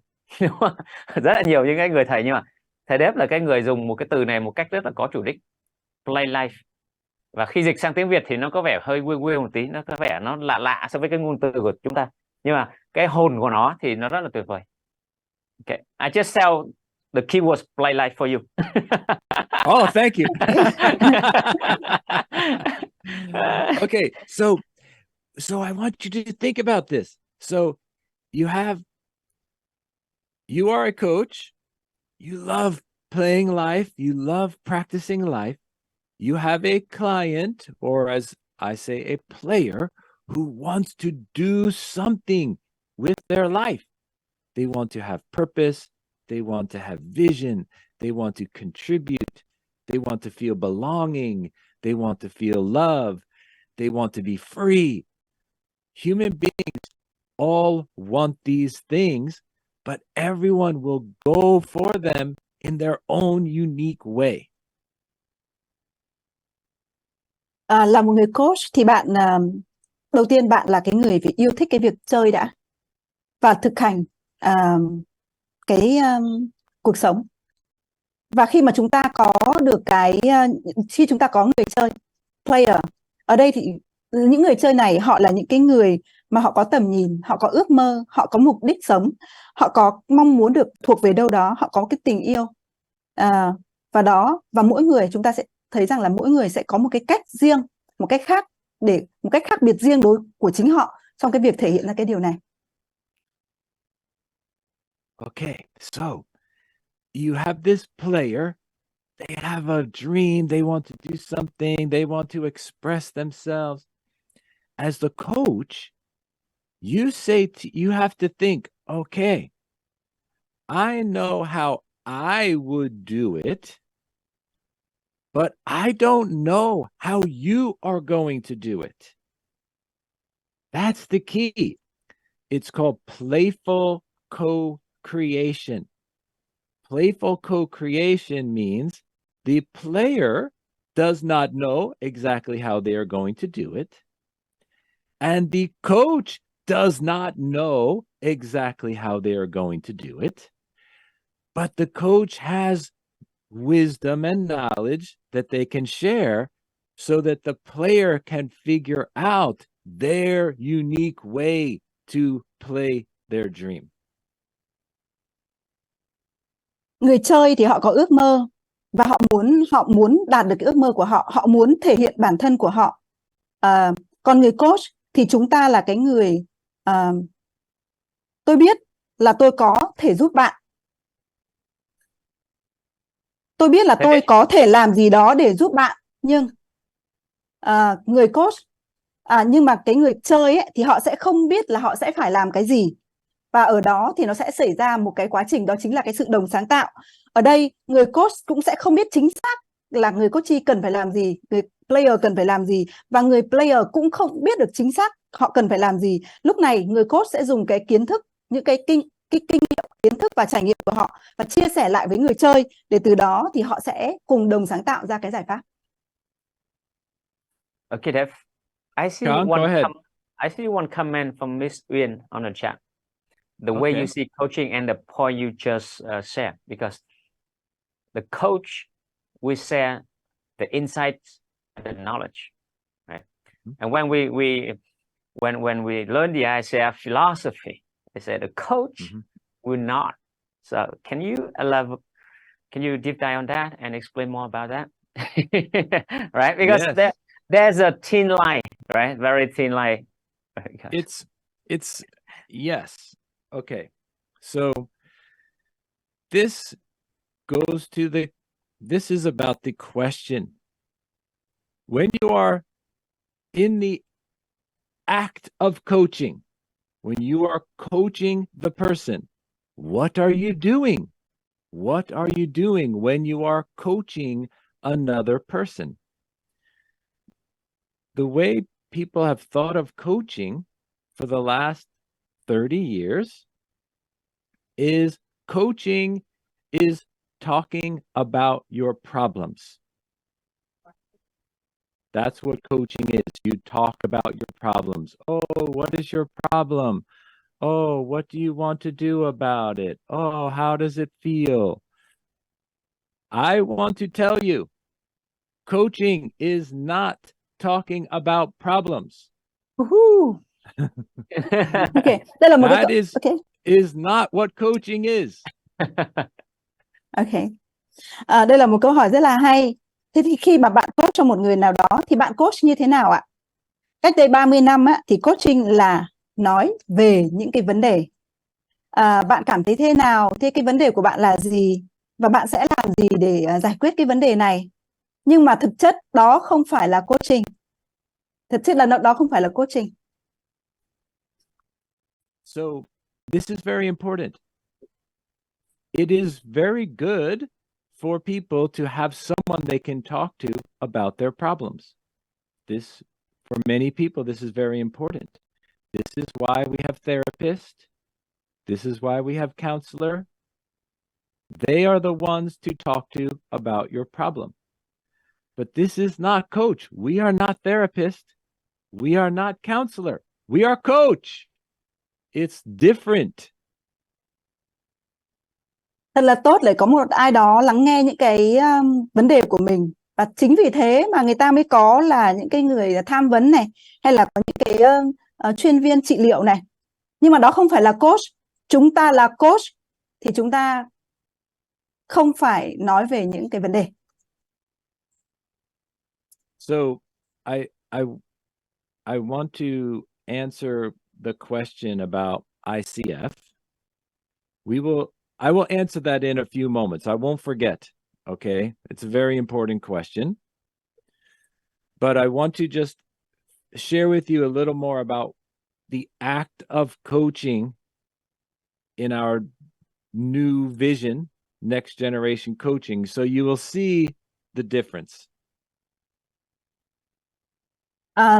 rất là nhiều những cái người thầy, nhưng mà thầy Dave là cái người dùng một cái từ này một cách rất là có chủ đích, play life. Và khi dịch sang tiếng Việt thì nó có vẻ hơi weird một tí, nó có vẻ nó lạ so với cái ngôn từ của chúng ta, nhưng mà cái hồn của nó thì nó rất là tuyệt vời. Okay, I just sell the keywords play life for you. Oh, thank you. Okay, so I want you to think about this. So you are a coach, you love playing life, you love practicing life. You have a client, or as I say, a player who wants to do something with their life. They want to have purpose. They want to have vision. They want to contribute. They want to feel belonging. They want to feel love. They want to be free. Human beings all want these things, but everyone will go for them in their own unique way. Là một người coach thì bạn đầu tiên bạn là cái người phải yêu thích cái việc chơi đã, và thực hành cuộc sống. Và khi mà chúng ta có được khi chúng ta có người chơi player, ở đây thì những người chơi này họ là những cái người mà họ có tầm nhìn, họ có ước mơ, họ có mục đích sống, họ có mong muốn được thuộc về đâu đó, họ có cái tình yêu, và mỗi người chúng ta sẽ thấy rằng là mỗi người sẽ có một cái cách riêng, một cách khác biệt riêng của chính họ trong cái việc thể hiện ra cái điều này. Okay, so you have this player, they have a dream, they want to do something, they want to express themselves. As the coach, you have to think, okay, I know how I would do it, but I don't know how you are going to do it. That's the key. It's called playful co-creation. Playful co-creation means the player does not know exactly how they are going to do it, and the coach does not know exactly how they are going to do it, but the coach has wisdom and knowledge that they can share so that the player can figure out their unique way to play their dream. Người chơi thì họ có ước mơ và họ muốn đạt được cái ước mơ của họ, họ muốn thể hiện bản thân của họ. Còn người coach thì chúng ta là cái người tôi biết là tôi có thể giúp bạn. Tôi biết là tôi có thể làm gì đó để giúp bạn, nhưng người coach nhưng mà cái người chơi ấy, thì họ sẽ không biết là họ sẽ phải làm cái gì. Và ở đó thì nó sẽ xảy ra một cái quá trình, đó chính là cái sự đồng sáng tạo. Ở đây người coach cũng sẽ không biết chính xác là người coachee cần phải làm gì, người player cần phải làm gì, và người player cũng không biết được chính xác họ cần phải làm gì. Lúc này người coach sẽ dùng cái kiến thức, những cái kinh nghiệm, kiến thức và trải nghiệm của họ và chia sẻ lại với người chơi, để từ đó thì họ sẽ cùng đồng sáng tạo ra cái giải pháp. Okay, Dev. I see John, go ahead. I see one comment from Miss Uyên on the chat. The way Okay. you see coaching and the point you just shared, because the coach will share the insights and the knowledge, right? And when we learn the ICF philosophy, they say the coach will not. So can you deep dive on that and explain more about that? Right? Because Yes. there's a thin line, right? Very thin line. It's yes. Okay. So this is about the question. When you are in the act of coaching, when you are coaching the person, what are you doing? What are you doing when you are coaching another person? The way people have thought of coaching for the last 30 years is coaching is talking about your problems. That's what coaching is. You talk about your problems. Oh, what is your problem? Oh, what do you want to do about it? Oh, how does it feel? I want to tell you, coaching is not talking about problems. Okay, đây là một That cái is not what coaching is. Okay. Đây là một câu hỏi rất là hay. Thế thì khi mà bạn coach cho một người nào đó thì bạn coach như thế nào ạ? Cách đây 30 năm thì coaching là nói về những cái vấn đề. Bạn cảm thấy thế nào? Thế cái vấn đề của bạn là gì? Và bạn sẽ làm gì để giải quyết cái vấn đề này? Nhưng mà thực chất đó không phải là coaching. Thực chất là đó không phải là coaching. So this is very important. It is very good for people to have someone they can talk to about their problems. For many people, this is very important. This is why we have therapists. This is why we have counselor. They are the ones to talk to about your problem. But this is not coach. We are not therapist. We are not counselor. We are coach. It's different. Thật là tốt để có một ai đó lắng nghe những cái vấn đề của mình. Và chính vì thế mà người ta mới có là những cái người tham vấn này, hay là có những cái chuyên viên trị liệu này. Nhưng mà đó không phải là coach. Chúng ta là coach thì chúng ta không phải nói về những cái vấn đề. So I want to answer the question about ICF. I will answer that in a few moments. I won't forget. Okay. It's a very important question. But I want to just share with you a little more about the act of coaching in our new vision, next generation coaching. So you will see the difference.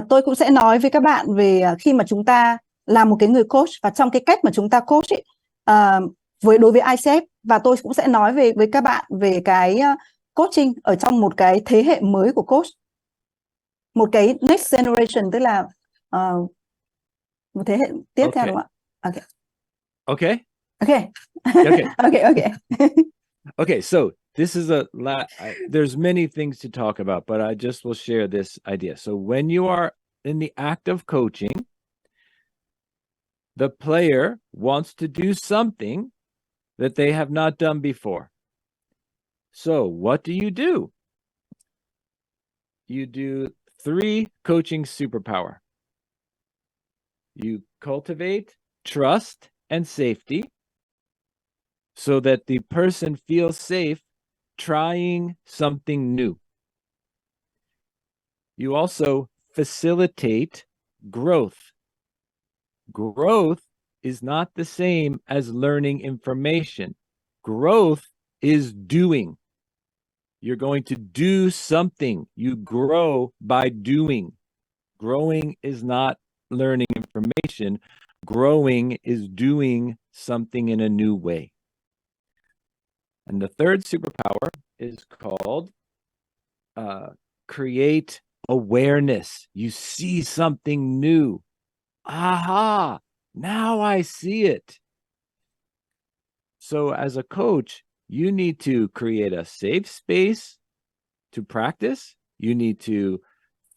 Tôi cũng sẽ nói với các bạn về khi mà chúng ta là một cái người coach và trong cái cách mà chúng ta coach ấy, đối với ICF, và tôi cũng sẽ nói với các bạn về cái coaching ở trong một cái thế hệ mới của coach, một cái next generation, tức là một thế hệ tiếp theo, đúng không ạ? Okay. Okay, so this is there's many things to talk about, but I just will share this idea. So when you are in the act of coaching, the player wants to do something that they have not done before. So what do? You do 3 coaching superpower. You cultivate trust and safety so that the person feels safe trying something new. You also facilitate growth. Growth is not the same as learning information. Growth is doing. You're going to do something. You grow by doing. Growing is not learning information. Growing is doing something in a new way. And the third superpower is called create awareness. You see something new. Aha, now I see it. So as a coach, you need to create a safe space to practice. You need to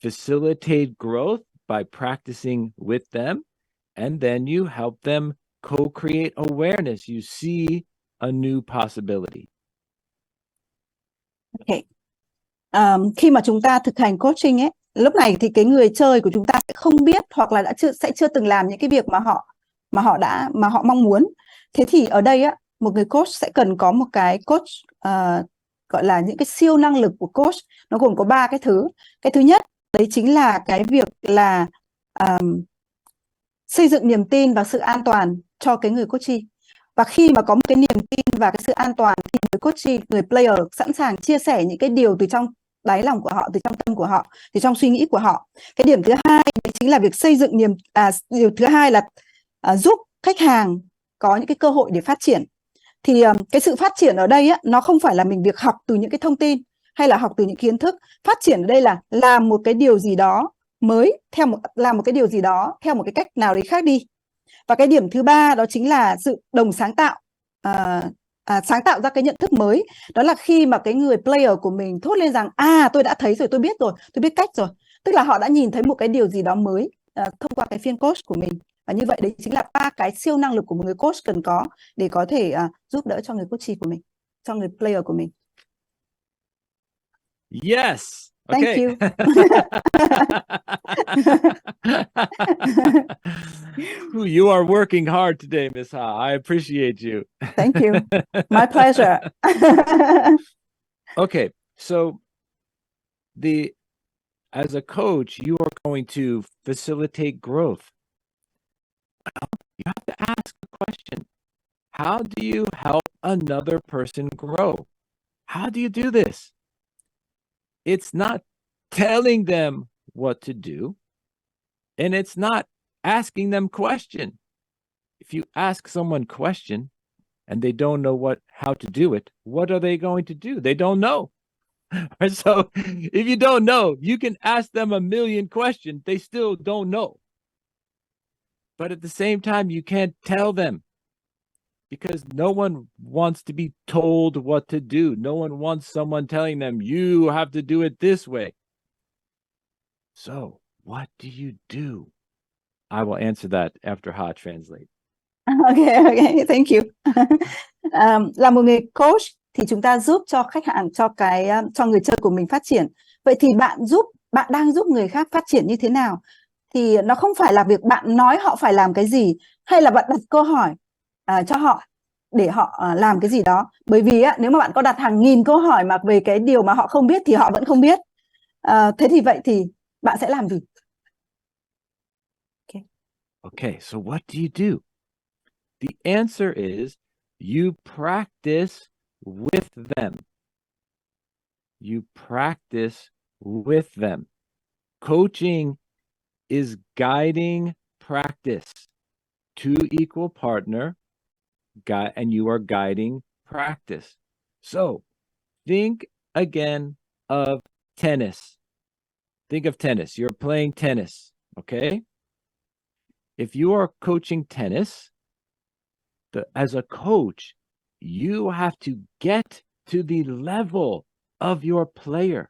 facilitate growth by practicing with them. And then you help them co-create awareness. You see a new possibility. Okay. Khi mà chúng ta thực hành coaching ấy, lúc này thì cái người chơi của chúng ta sẽ không biết, hoặc là sẽ chưa từng làm những cái việc mà họ mong muốn. Thế thì ở đây á, một người coach sẽ cần có một cái coach gọi là những cái siêu năng lực của coach. Nó gồm có 3 cái thứ. Cái thứ nhất đấy chính là cái việc là xây dựng niềm tin và sự an toàn cho cái người coachee. Và khi mà có một cái niềm tin và cái sự an toàn thì người coachee, người player sẵn sàng chia sẻ những cái điều từ trong đáy lòng của họ, từ trong tâm của họ, từ trong suy nghĩ của họ. Cái điểm thứ hai đấy chính là việc xây dựng điều thứ hai là giúp khách hàng có những cái cơ hội để phát triển. Thì cái sự phát triển ở đây á, nó không phải là mình việc học từ những cái thông tin hay là học từ những kiến thức. Phát triển ở đây là làm một cái điều gì đó mới, làm một cái điều gì đó theo một cái cách nào đấy khác đi. Và cái điểm thứ ba đó chính là sự đồng sáng tạo, sáng tạo ra cái nhận thức mới. Đó là khi mà cái người player của mình thốt lên rằng tôi đã thấy rồi, tôi biết rồi, tôi biết cách rồi. Tức là họ đã nhìn thấy một cái điều gì đó mới thông qua cái phiên coach của mình. Và như vậy đấy chính là 3 cái siêu năng lực của một người coach cần có để có thể giúp đỡ cho người coachee của mình, cho người player của mình. Yes. Okay. Thank you. You are working hard today, Miss Ha. I appreciate you. Thank you. My pleasure. Okay, so as a coach, you are going to facilitate growth. Well, you have to ask the question, how do you help another person grow? How do you do this? It's not telling them what to do, and it's not asking them question. If you ask someone question and they don't know how to do it, what are they going to do? They don't know. So if you don't know, you can ask them a million questions. They still don't know. But at the same time, you can't tell them, because no one wants to be told what to do. No one wants someone telling them, you have to do it this way. So what do you do? I will answer that after Ha translate. Okay, thank you. Là một người coach thì chúng ta giúp cho khách hàng, cho người chơi của mình phát triển. Vậy thì bạn đang giúp người khác phát triển như thế nào? Thì nó không phải là việc bạn nói họ phải làm cái gì, hay là bạn đặt câu hỏi cho họ để họ làm cái gì đó. Bởi vì nếu mà bạn có đặt hàng nghìn câu hỏi mà về cái điều mà họ không biết thì họ vẫn không biết. Thế thì vậy thì bạn sẽ làm gì? Okay, so what do you do? The answer is you practice with them. You practice with them. Coaching is guiding practice. Two equal partner, and you are guiding practice. So think again of tennis. Think of tennis. You're playing tennis, okay? If you are coaching tennis, as a coach, you have to get to the level of your player.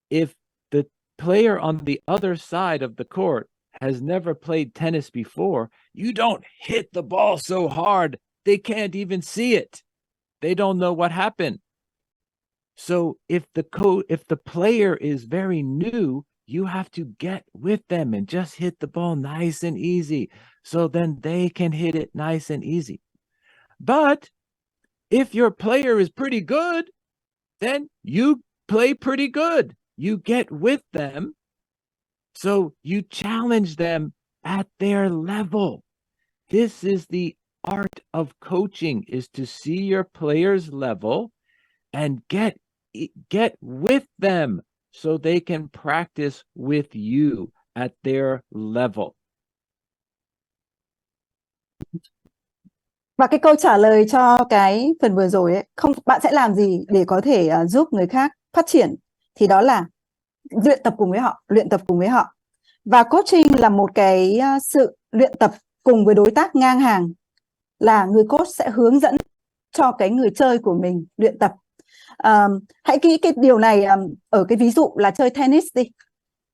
If the player on the other side of the court has never played tennis before, you don't hit the ball so hard they can't even see it. They don't know what happened. So if the player is very new, you have to get with them and just hit the ball nice and easy, so then they can hit it nice and easy. But if your player is pretty good, then you play pretty good. You get with them, so you challenge them at their level. This is the art of coaching, is to see your player's level and get with them so they can practice with you at their level. Và cái câu trả lời cho cái phần vừa rồi ấy, bạn sẽ làm gì để có thể giúp người khác phát triển, thì đó là luyện tập cùng với họ, luyện tập cùng với họ. Và coaching là một cái sự luyện tập cùng với đối tác ngang hàng, là người coach sẽ hướng dẫn cho cái người chơi của mình luyện tập. Hãy kỹ cái điều này ở cái ví dụ là chơi tennis đi.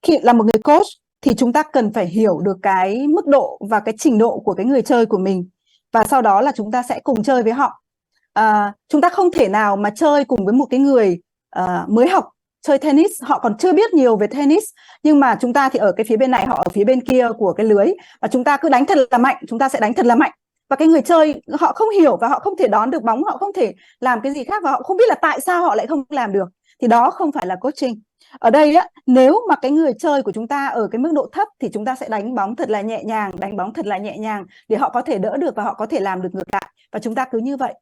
Khi là một người coach thì chúng ta cần phải hiểu được cái mức độ và cái trình độ của cái người chơi của mình, và sau đó là chúng ta sẽ cùng chơi với họ. Chúng ta không thể nào mà chơi cùng với một cái người mới học chơi tennis, họ còn chưa biết nhiều về tennis, nhưng mà chúng ta thì ở cái phía bên này, họ ở phía bên kia của cái lưới, và chúng ta cứ đánh thật là mạnh, chúng ta sẽ đánh thật là mạnh, và cái người chơi họ không hiểu và họ không thể đón được bóng, họ không thể làm cái gì khác, và họ không biết là tại sao họ lại không làm được, thì đó không phải là coaching. Ở đây á, nếu mà cái người chơi của chúng ta ở cái mức độ thấp thì chúng ta sẽ đánh bóng thật là nhẹ nhàng, đánh bóng thật là nhẹ nhàng để họ có thể đỡ được và họ có thể làm được ngược lại, và chúng ta cứ như vậy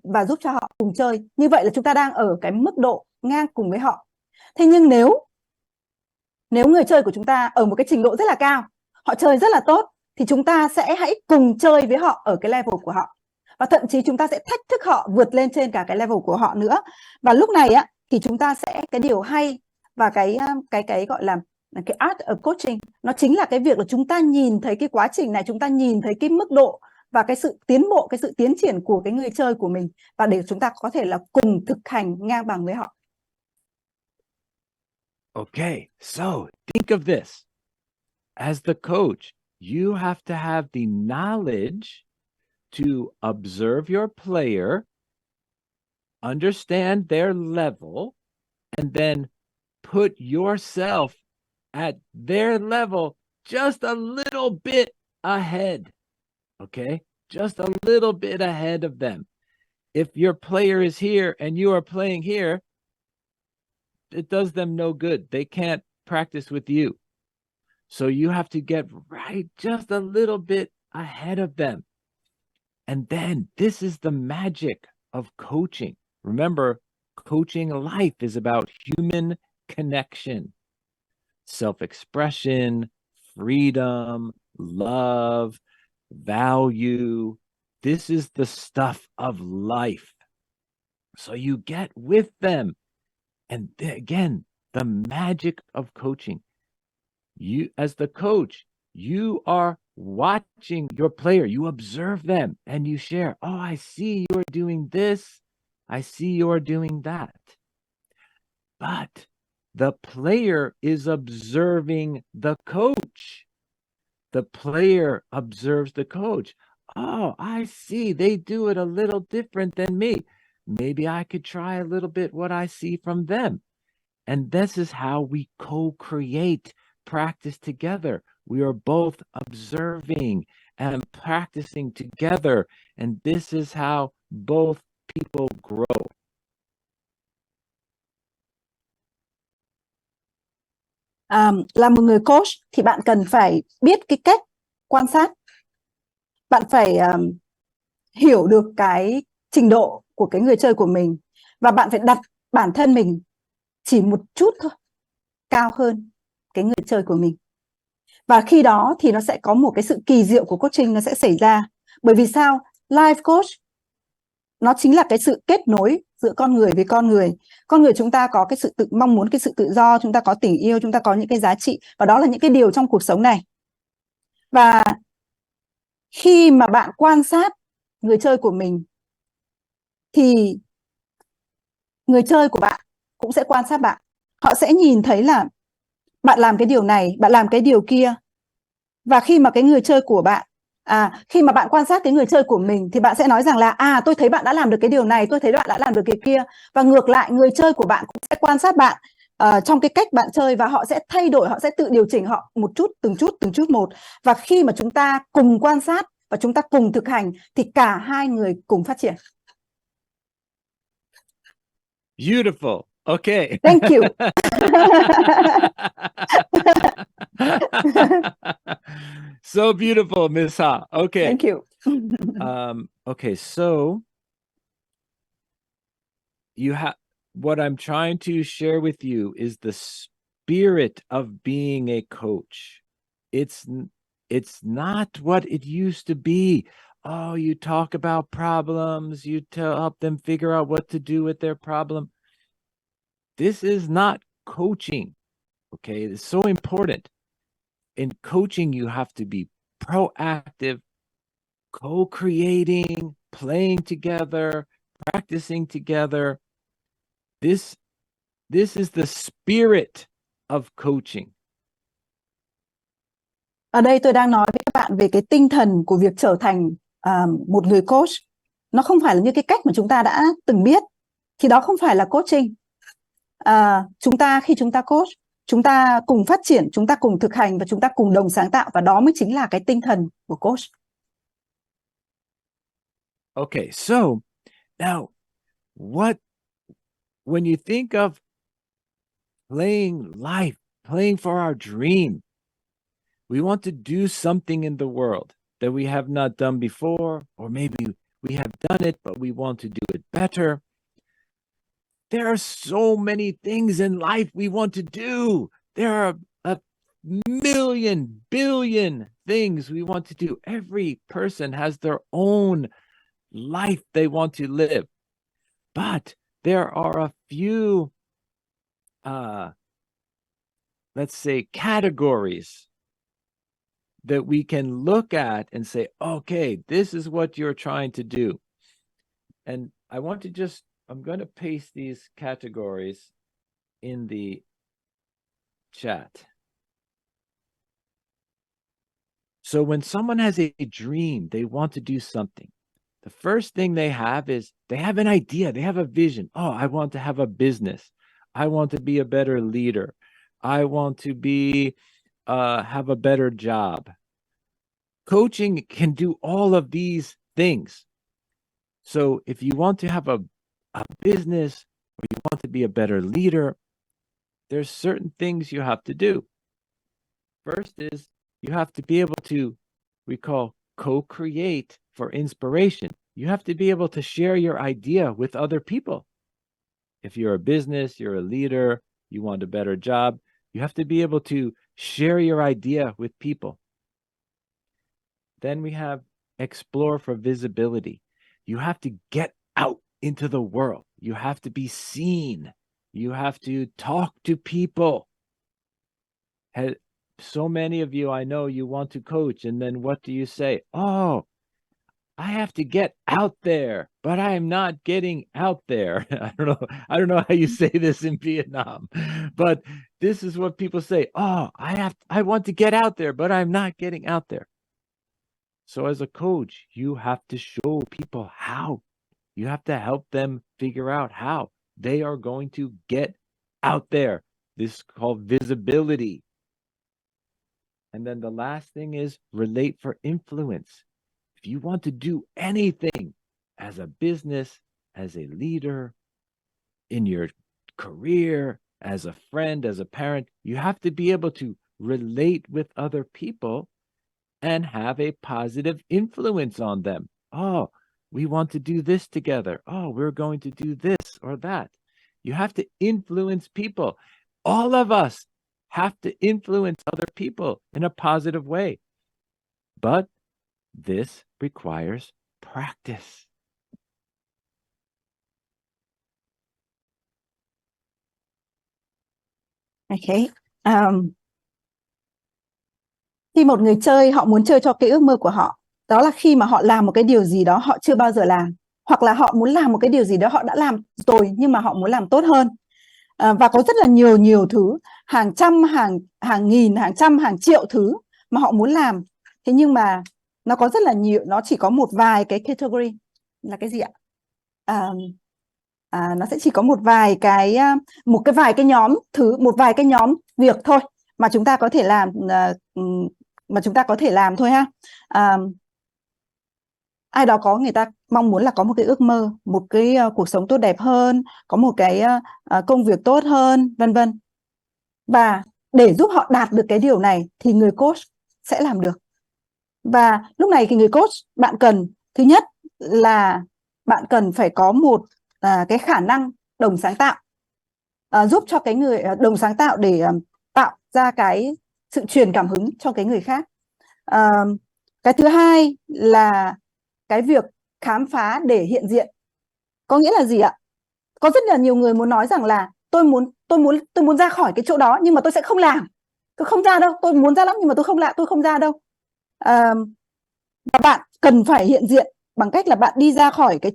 và giúp cho họ cùng chơi. Như vậy là chúng ta đang ở cái mức độ ngang cùng với họ. Thế nhưng nếu người chơi của chúng ta ở một cái trình độ rất là cao, họ chơi rất là tốt, thì chúng ta sẽ hãy cùng chơi với họ ở cái level của họ, và thậm chí chúng ta sẽ thách thức họ vượt lên trên cả cái level của họ nữa. Và lúc này á thì chúng ta sẽ, cái điều hay và cái gọi là cái art of coaching, nó chính là cái việc là chúng ta nhìn thấy cái quá trình này, chúng ta nhìn thấy cái mức độ và cái sự tiến bộ, cái sự tiến triển của cái người chơi của mình, và để chúng ta có thể là cùng thực hành ngang bằng với họ. Okay, so think of this. As the coach, you have to have the knowledge to observe your player, understand their level, and then put yourself at their level just a little bit ahead. Okay? Just a little bit ahead of them. If your player is here and you are playing here, it does them no good. They can't practice with you. So you have to get right just a little bit ahead of them. And then this is the magic of coaching. Remember, coaching life is about human connection, self-expression, freedom, love, value. This is the stuff of life. So you get with them. And again, the magic of coaching. You, as the coach, you are watching your player. You observe them and you share. Oh, I see you're doing this. I see you're doing that. But the player is observing the coach. The player observes the coach. Oh, I see. They do it a little different than me. Maybe I could try a little bit what I see from them. And this is how we co-create practice together. We are both observing and practicing together. And this is how both people grow. Là một người coach thì bạn cần phải biết cái cách quan sát. Bạn phải hiểu được cái trình độ của cái người chơi của mình, và bạn phải đặt bản thân mình chỉ một chút thôi cao hơn cái người chơi của mình. Và khi đó thì nó sẽ có một cái sự kỳ diệu của coaching nó sẽ xảy ra. Bởi vì sao? Life coach nó chính là cái sự kết nối giữa con người với con người. Con người chúng ta có cái sự mong muốn cái sự tự do, chúng ta có tình yêu, chúng ta có những cái giá trị, và đó là những cái điều trong cuộc sống này. Và khi mà bạn quan sát người chơi của mình thì người chơi của bạn cũng sẽ quan sát bạn. Họ sẽ nhìn thấy là bạn làm cái điều này, bạn làm cái điều kia. Và khi mà cái người chơi của bạn khi mà bạn quan sát cái người chơi của mình thì bạn sẽ nói rằng là tôi thấy bạn đã làm được cái điều này, tôi thấy bạn đã làm được cái kia. Và ngược lại, người chơi của bạn cũng sẽ quan sát bạn trong cái cách bạn chơi, và họ sẽ thay đổi, họ sẽ tự điều chỉnh họ một chút, từng chút một. Và khi mà chúng ta cùng quan sát và chúng ta cùng thực hành thì cả hai người cùng phát triển. Beautiful. Okay. Thank you. So beautiful, Miss Ha. Okay. Thank you. Okay, so you have what I'm trying to share with you is the spirit of being a coach. It's not what it used to be. Oh, you talk about problems, you help them figure out what to do with their problem. This is not coaching. Okay, it's so important. In coaching, you have to be proactive, co-creating, playing together, practicing together. This is the spirit of coaching. Ở đây tôi đang nói với các bạn về cái tinh thần của việc trở thành một người coach. Nó không phải là như cái cách mà chúng ta đã từng biết, thì đó không phải là coaching. Khi chúng ta coach, chúng ta cùng phát triển, chúng ta cùng thực hành và chúng ta cùng đồng sáng tạo, và đó mới chính là cái tinh thần của coach. Okay, so now when you think of playing life, playing for our dream, we want to do something in the world that we have not done before, or maybe we have done it, but we want to do it better. There are so many things in life we want to do. There are a million, billion things we want to do. Every person has their own life they want to live. But there are a few, let's say, categories that we can look at and say, okay, this is what you're trying to do. And I want to I'm going to paste these categories in the chat. So when someone has a dream, they want to do something. The first thing they have is they have an idea, they have a vision. Oh, I want to have a business. I want to be a better leader. I want to have a better job. Coaching can do all of these things. So if you want to have a business, or you want to be a better leader, there's certain things you have to do. First is you have to be able to, we call co-create for inspiration. You have to be able to share your idea with other people. If you're a business, you're a leader, you want a better job, you have to be able to share your idea with people. Then we have explore for visibility. You have to get out into the world. You have to be seen. You have to talk to people. So many of you, I know, you want to coach, and then what do you say? Oh, I have to get out there, but I am not getting out there. I don't know how you say this in Vietnam, but this is what people say. Oh, I want to get out there, but I'm not getting out there. So as a coach, you have to show people how. You have to help them figure out how they are going to get out there. This is called visibility. And then the last thing is relate for influence. If you want to do anything as a business, as a leader, in your career, as a friend, as a parent, you have to be able to relate with other people and have a positive influence on them. Oh, we want to do this together. Oh, we're going to do this or that. You have to influence people. All of us have to influence other people in a positive way. But this requires practice. Okay. Khi một người chơi, họ muốn chơi cho cái ước mơ của họ, đó là khi mà họ làm một cái điều gì đó họ chưa bao giờ làm, hoặc là họ muốn làm một cái điều gì đó họ đã làm rồi nhưng mà họ muốn làm tốt hơn. Và có rất là nhiều thứ, hàng trăm, hàng nghìn, hàng trăm, hàng triệu thứ mà họ muốn làm. Thế nhưng mà nó có rất là nhiều, nó chỉ có một vài cái category là cái gì ạ? Nó sẽ chỉ có một vài cái nhóm thứ, một vài cái nhóm việc thôi mà chúng ta có thể làm thôi ha. Ai đó người ta mong muốn là có một cái ước mơ, một cái cuộc sống tốt đẹp hơn, có một cái công việc tốt hơn, vân vân. Và để giúp họ đạt được cái điều này thì người coach sẽ làm được. Và lúc này thì người coach, bạn cần, thứ nhất là bạn cần phải có một cái khả năng đồng sáng tạo, giúp cho cái người đồng sáng tạo để tạo ra cái sự truyền cảm hứng cho cái người khác. Cái thứ hai là cái việc khám phá để hiện diện. Có nghĩa là gì ạ? Có rất là nhiều người muốn nói rằng là tôi muốn ra khỏi cái chỗ đó nhưng mà tôi sẽ không làm. Tôi không ra đâu, tôi muốn ra lắm nhưng mà tôi không ra đâu. Và bạn cần phải hiện diện bằng cách là bạn đi ra khỏi cái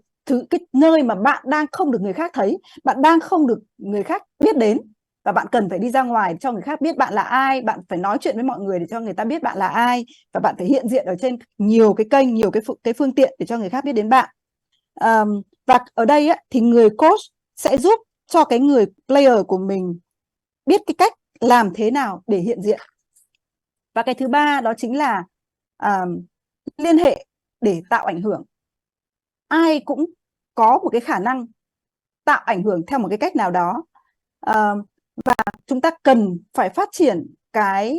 nơi mà bạn đang không được người khác thấy, bạn đang không được người khác biết đến, và bạn cần phải đi ra ngoài cho người khác biết bạn là ai, bạn phải nói chuyện với mọi người để cho người ta biết bạn là ai, và bạn phải hiện diện ở trên nhiều cái kênh, nhiều cái phương tiện để cho người khác biết đến bạn. Và ở đây thì người coach sẽ giúp cho cái người player của mình biết cái cách làm thế nào để hiện diện. Và cái thứ ba đó chính là liên hệ để tạo ảnh hưởng. Ai cũng có một cái khả năng tạo ảnh hưởng theo một cái cách nào đó, và chúng ta cần phải phát triển cái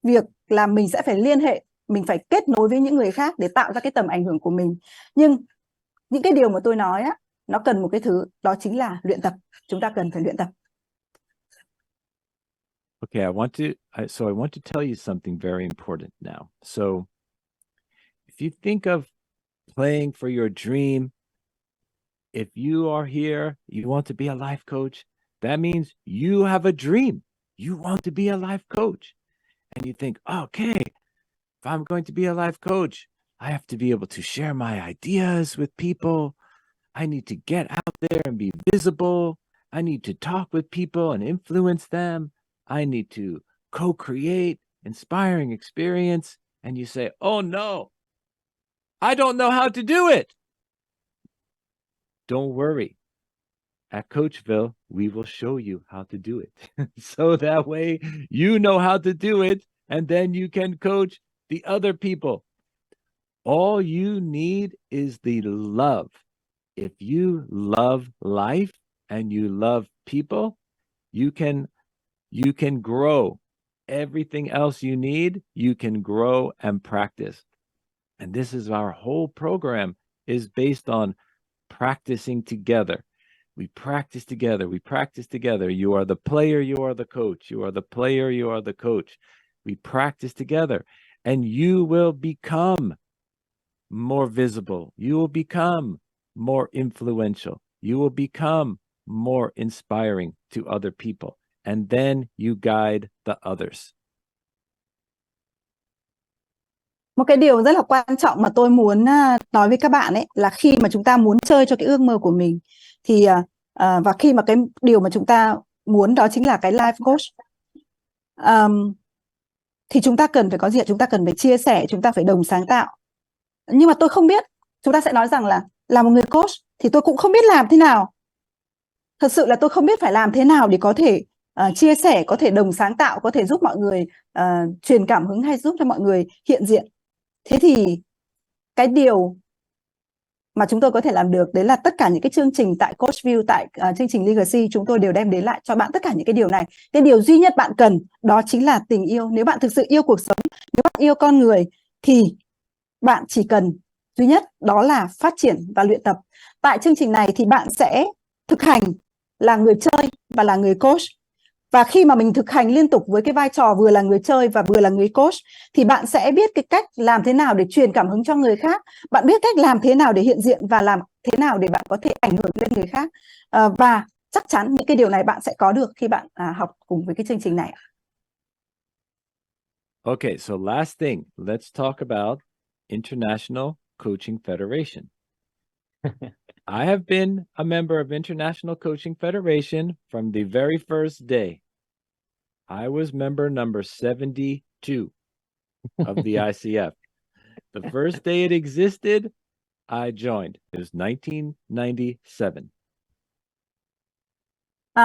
việc là mình sẽ phải liên hệ, mình phải kết nối với những người khác để tạo ra cái tầm ảnh hưởng của mình. Nhưng những cái điều mà tôi nói nó cần một cái thứ, đó chính là luyện tập. Chúng ta cần phải luyện tập. Okay, I want to tell you something very important now. So if you think of playing for your dream, if you are here, you want to be a life coach, that means you have a dream. You want to be a life coach. And you think, okay, if I'm going to be a life coach, I have to be able to share my ideas with people. I need to get out there and be visible. I need to talk with people and influence them. I need to co-create inspiring experience. And you say, oh no, I don't know how to do it. Don't worry. At Coachville, we will show you how to do it. So that way you know how to do it, and then you can coach the other people. All you need is the love. If you love life and you love people, you can grow. Everything else you need, you can grow and practice. And this is our whole program is based on practicing together. We practice together. We practice together. You are the player. You are the coach. You are the player. You are the coach. We practice together, and you will become more visible. You will become more influential. You will become more inspiring to other people. And then you guide the others. Một cái điều rất là quan trọng mà tôi muốn nói với các bạn ấy là khi mà chúng ta muốn chơi cho cái ước mơ của mình thì và khi mà cái điều mà chúng ta muốn đó chính là cái life coach, thì chúng ta cần phải có gì ạ? Chúng ta cần phải chia sẻ, chúng ta phải đồng sáng tạo. Nhưng mà tôi không biết, chúng ta sẽ nói rằng là một người coach thì tôi cũng không biết làm thế nào. Thật sự là tôi không biết phải làm thế nào để có thể chia sẻ, có thể đồng sáng tạo, có thể giúp mọi người truyền cảm hứng hay giúp cho mọi người hiện diện. Thế thì cái điều mà chúng tôi có thể làm được đấy là tất cả những cái chương trình tại Coach View, tại chương trình Legacy, chúng tôi đều đem đến lại cho bạn tất cả những cái điều này. Cái điều duy nhất bạn cần đó chính là tình yêu. Nếu bạn thực sự yêu cuộc sống, nếu bạn yêu con người thì bạn chỉ cần duy nhất đó là phát triển và luyện tập. Tại chương trình này thì bạn sẽ thực hành là người chơi và là người coach. Và khi mà mình thực hành liên tục với cái vai trò vừa là người chơi và vừa là người coach thì bạn sẽ biết cái cách làm thế nào để truyền cảm hứng cho người khác. Bạn biết cách làm thế nào để hiện diện và làm thế nào để bạn có thể ảnh hưởng lên người khác. Và chắc chắn những cái điều này bạn sẽ có được khi bạn học cùng với cái chương trình này. Okay, so last thing, let's talk about International Coaching Federation. I have been a member of International Coaching Federation from the very first day. I was member number 72 of the ICF. The first day it existed, I joined. It was 1997.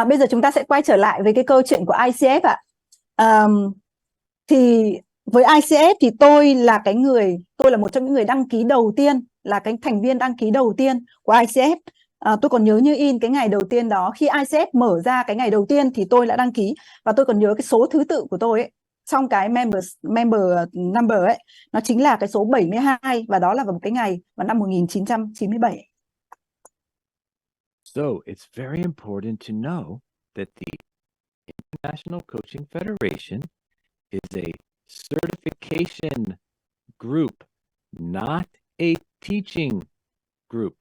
Bây giờ chúng ta sẽ quay trở lại với cái câu chuyện của ICF ạ. Thì với ICF thì tôi là một trong những người đăng ký đầu tiên, là cái thành viên đăng ký đầu tiên của ICF. Tôi còn nhớ như in cái ngày đầu tiên đó, khi ICF mở ra cái ngày đầu tiên thì tôi đã đăng ký, và tôi còn nhớ cái số thứ tự của tôi ấy, trong cái member number ấy, nó chính là cái số 72, và đó là vào một cái ngày vào năm 1997. So it's very important to know that the International Coaching Federation is a certification group, not a teaching group.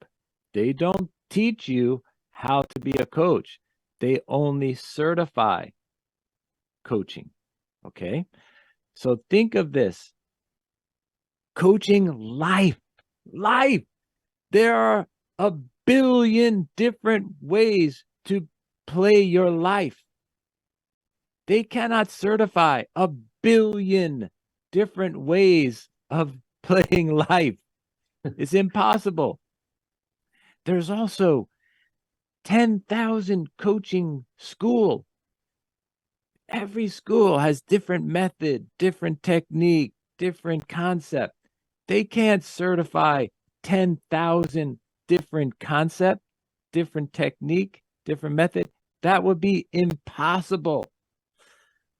They don't teach you how to be a coach. They only certify coaching. Okay? So think of this. Coaching life. There are a billion different ways to play your life. They cannot certify a billion different ways of playing life. It's impossible. There's also 10,000 coaching school. Every school has different method, different technique, different concept. They can't certify 10,000 different concept, different technique, different method. That would be impossible.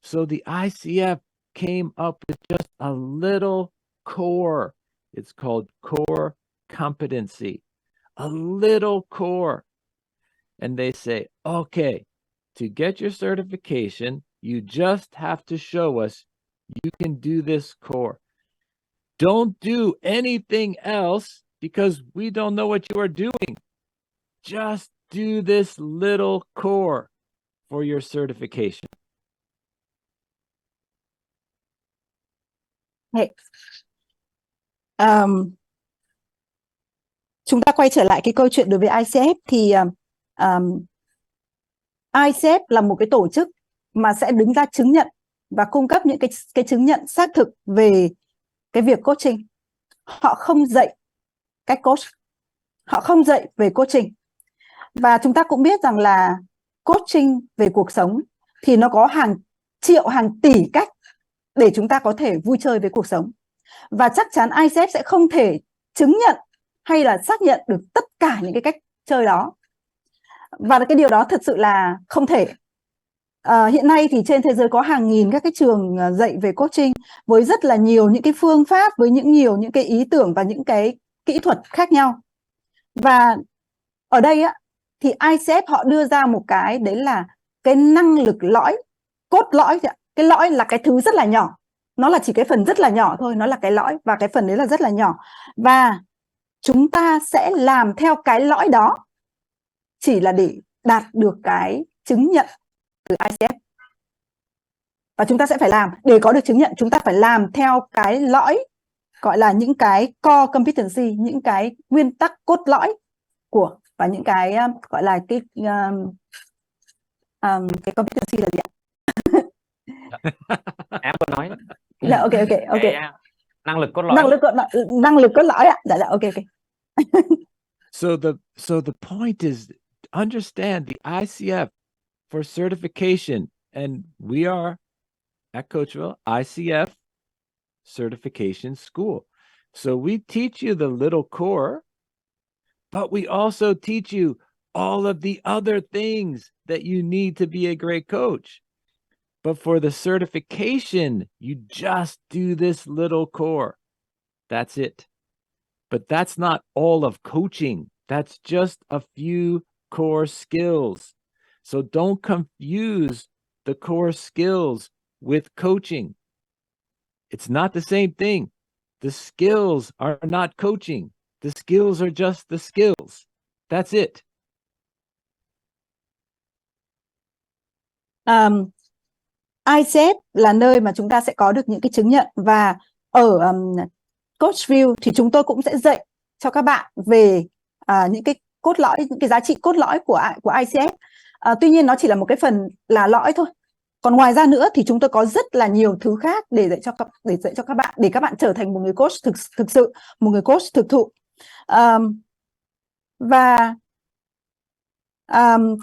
So the ICF came up with just a little core. It's called core competency, a little core. And they say, okay, to get your certification, you just have to show us you can do this core. Don't do anything else because we don't know what you are doing. Just do this little core for your certification. Chúng ta quay trở lại cái câu chuyện đối với ICF thì ICF là một cái tổ chức mà sẽ đứng ra chứng nhận và cung cấp những cái chứng nhận xác thực về cái việc coaching. Họ không dạy cách coach, họ không dạy về coaching. Và chúng ta cũng biết rằng là coaching về cuộc sống thì nó có hàng triệu, hàng tỷ cách để chúng ta có thể vui chơi với cuộc sống. Và chắc chắn ICF sẽ không thể chứng nhận hay là xác nhận được tất cả những cái cách chơi đó. Và cái điều đó thật sự là không thể. Hiện nay thì trên thế giới có hàng nghìn các cái trường dạy về coaching với rất là nhiều những cái phương pháp, với nhiều những cái ý tưởng và những cái kỹ thuật khác nhau. Và ở đây á thì ICF họ đưa ra một cái đấy là cái năng lực lõi, cốt lõi. Cái lõi là cái thứ rất là nhỏ, nó là chỉ cái phần rất là nhỏ thôi, nó là cái lõi và cái phần đấy là rất là nhỏ. Và chúng ta sẽ làm theo cái lõi đó chỉ là để đạt được cái chứng nhận từ ICF. Và chúng ta sẽ phải làm, để có được chứng nhận chúng ta phải làm theo cái lõi, gọi là những cái core competency, những cái nguyên tắc cốt lõi của, và những cái gọi là cái competency là gì ạ? Em có nói. Dạ, ok. Cái, năng lực cốt lõi. Năng lực cốt lõi ạ. Dạ, ok. So the point is, understand the ICF for certification And we are at Coachville ICF certification school. So we teach you the little core, but we also teach you all of the other things that you need to be a great coach. But for the certification, you just do this little core. That's it. But that's not all of coaching. That's just a few core skills. So don't confuse the core skills with coaching. It's not the same thing. The skills are not coaching. The skills are just the skills. That's it. ICF là nơi mà chúng ta sẽ có được những cái chứng nhận, và ở Coachville thì chúng tôi cũng sẽ dạy cho các bạn về những cái cốt lõi, những cái giá trị cốt lõi của ICF. Tuy nhiên nó chỉ là một cái phần là lõi thôi. Còn ngoài ra nữa thì chúng tôi có rất là nhiều thứ khác để dạy cho các bạn, để các bạn trở thành một người coach thực sự, một người coach thực thụ. Và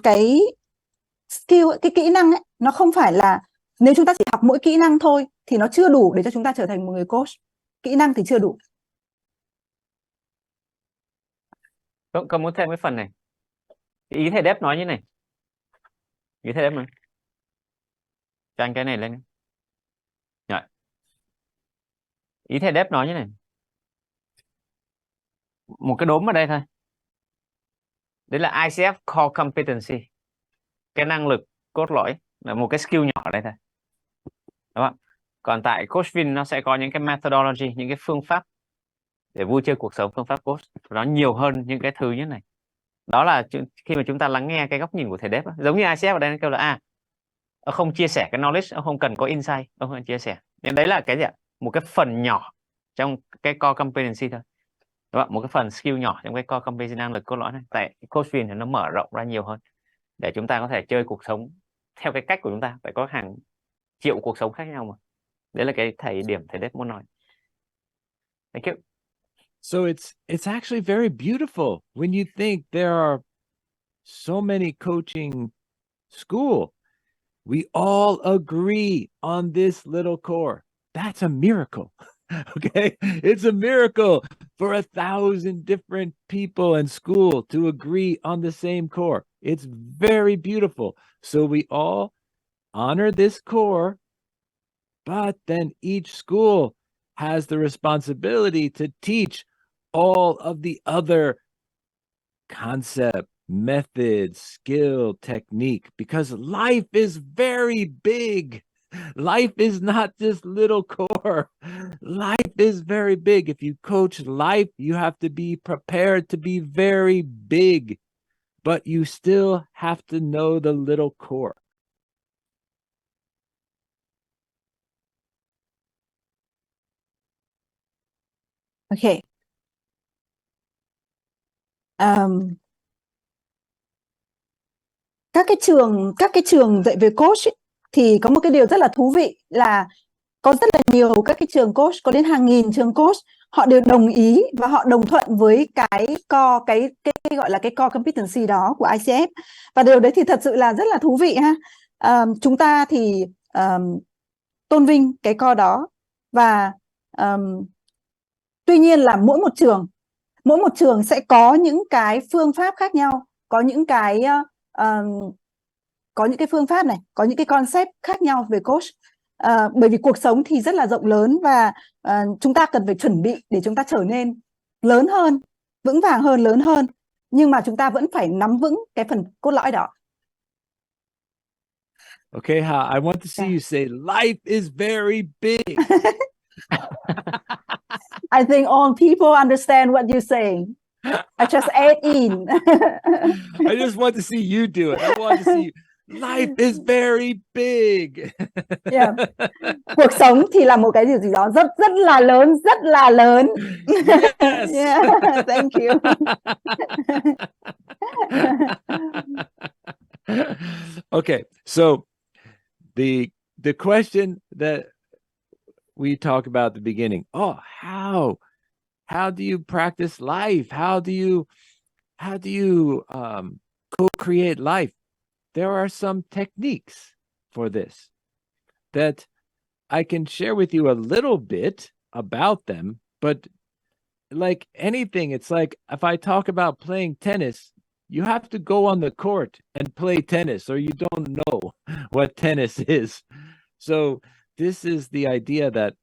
cái skill, cái kỹ năng ấy, nó không phải là nếu chúng ta chỉ học mỗi kỹ năng thôi thì nó chưa đủ để cho chúng ta trở thành một người coach. Kỹ năng thì chưa đủ. Con muốn thêm cái phần này. Ý thầy Đếp nói như này. Ý thầy Đếp nói. Cho anh cái này lên. Rồi. Ý thầy Đếp nói như này. Một cái đốm ở đây thôi. Đấy là ICF Core Competency. Cái năng lực cốt lõi là một cái skill nhỏ ở đây thôi. Đúng không? Còn tại Coachville nó sẽ có những cái methodology, những cái phương pháp để vui chơi cuộc sống, phương pháp coach. Nó nhiều hơn những cái thứ như này. Đó là khi mà chúng ta lắng nghe cái góc nhìn của thầy Đếp. Giống như ICF ở đây nó kêu là không chia sẻ cái knowledge, không cần có insight, không chia sẻ. Nên đấy là cái gì ạ? Một cái phần nhỏ trong cái core competency thôi. Đúng không? Một cái phần skill nhỏ trong cái core competency, năng lực cốt lõi này. Tại Coachville thì nó mở rộng ra nhiều hơn để chúng ta có thể chơi cuộc sống theo cái cách của chúng ta. Phải có hàng triệu cuộc sống khác nhau mà. Đấy là cái điểm thầy Đếp muốn nói. Thank you. So it's actually very beautiful when you think there are so many coaching school. We all agree on this little core. That's a miracle. Okay, it's a miracle for 1,000 different people in school to agree on the same core. It's very beautiful. So we all honor this core, but then each school has the responsibility to teach all of the other concept, method, skill, technique, because life is very big. Life is not just little core. Life is very big. If you coach life, you have to be prepared to be very big, but you still have to know the little core. Okay. Các cái trường dạy về coach ấy, thì có một cái điều rất là thú vị là có rất là nhiều các cái trường coach, có đến hàng nghìn trường coach, họ đều đồng ý và họ đồng thuận với cái gọi là cái core competency đó của ICF, và điều đấy thì thật sự là rất là thú vị ha. Chúng ta thì tôn vinh cái core đó, và tuy nhiên là mỗi một trường sẽ có những cái phương pháp khác nhau, có những cái phương pháp này, có những cái concept khác nhau về coach. Bởi vì cuộc sống thì rất là rộng lớn, và chúng ta cần phải chuẩn bị để chúng ta trở nên lớn hơn, vững vàng hơn, lớn hơn, nhưng mà chúng ta vẫn phải nắm vững cái phần cốt lõi đó. Okay, Ha, I want to see you say life is very big. I think all people understand what you're saying. I just add in. I just want to see you do it. I want to see you. Life is very big. Yeah. Cuộc sống thì là một cái điều gì đó rất là lớn, rất là lớn. Yes. Yeah, thank you. Okay, so the question that we talked about at the beginning. Oh, how do you practice life? How do you co-create life? There are some techniques for this, that I can share with you a little bit about them, but like anything, it's like if I talk about playing tennis, you have to go on the court and play tennis, or you don't know what tennis is. So this is the idea that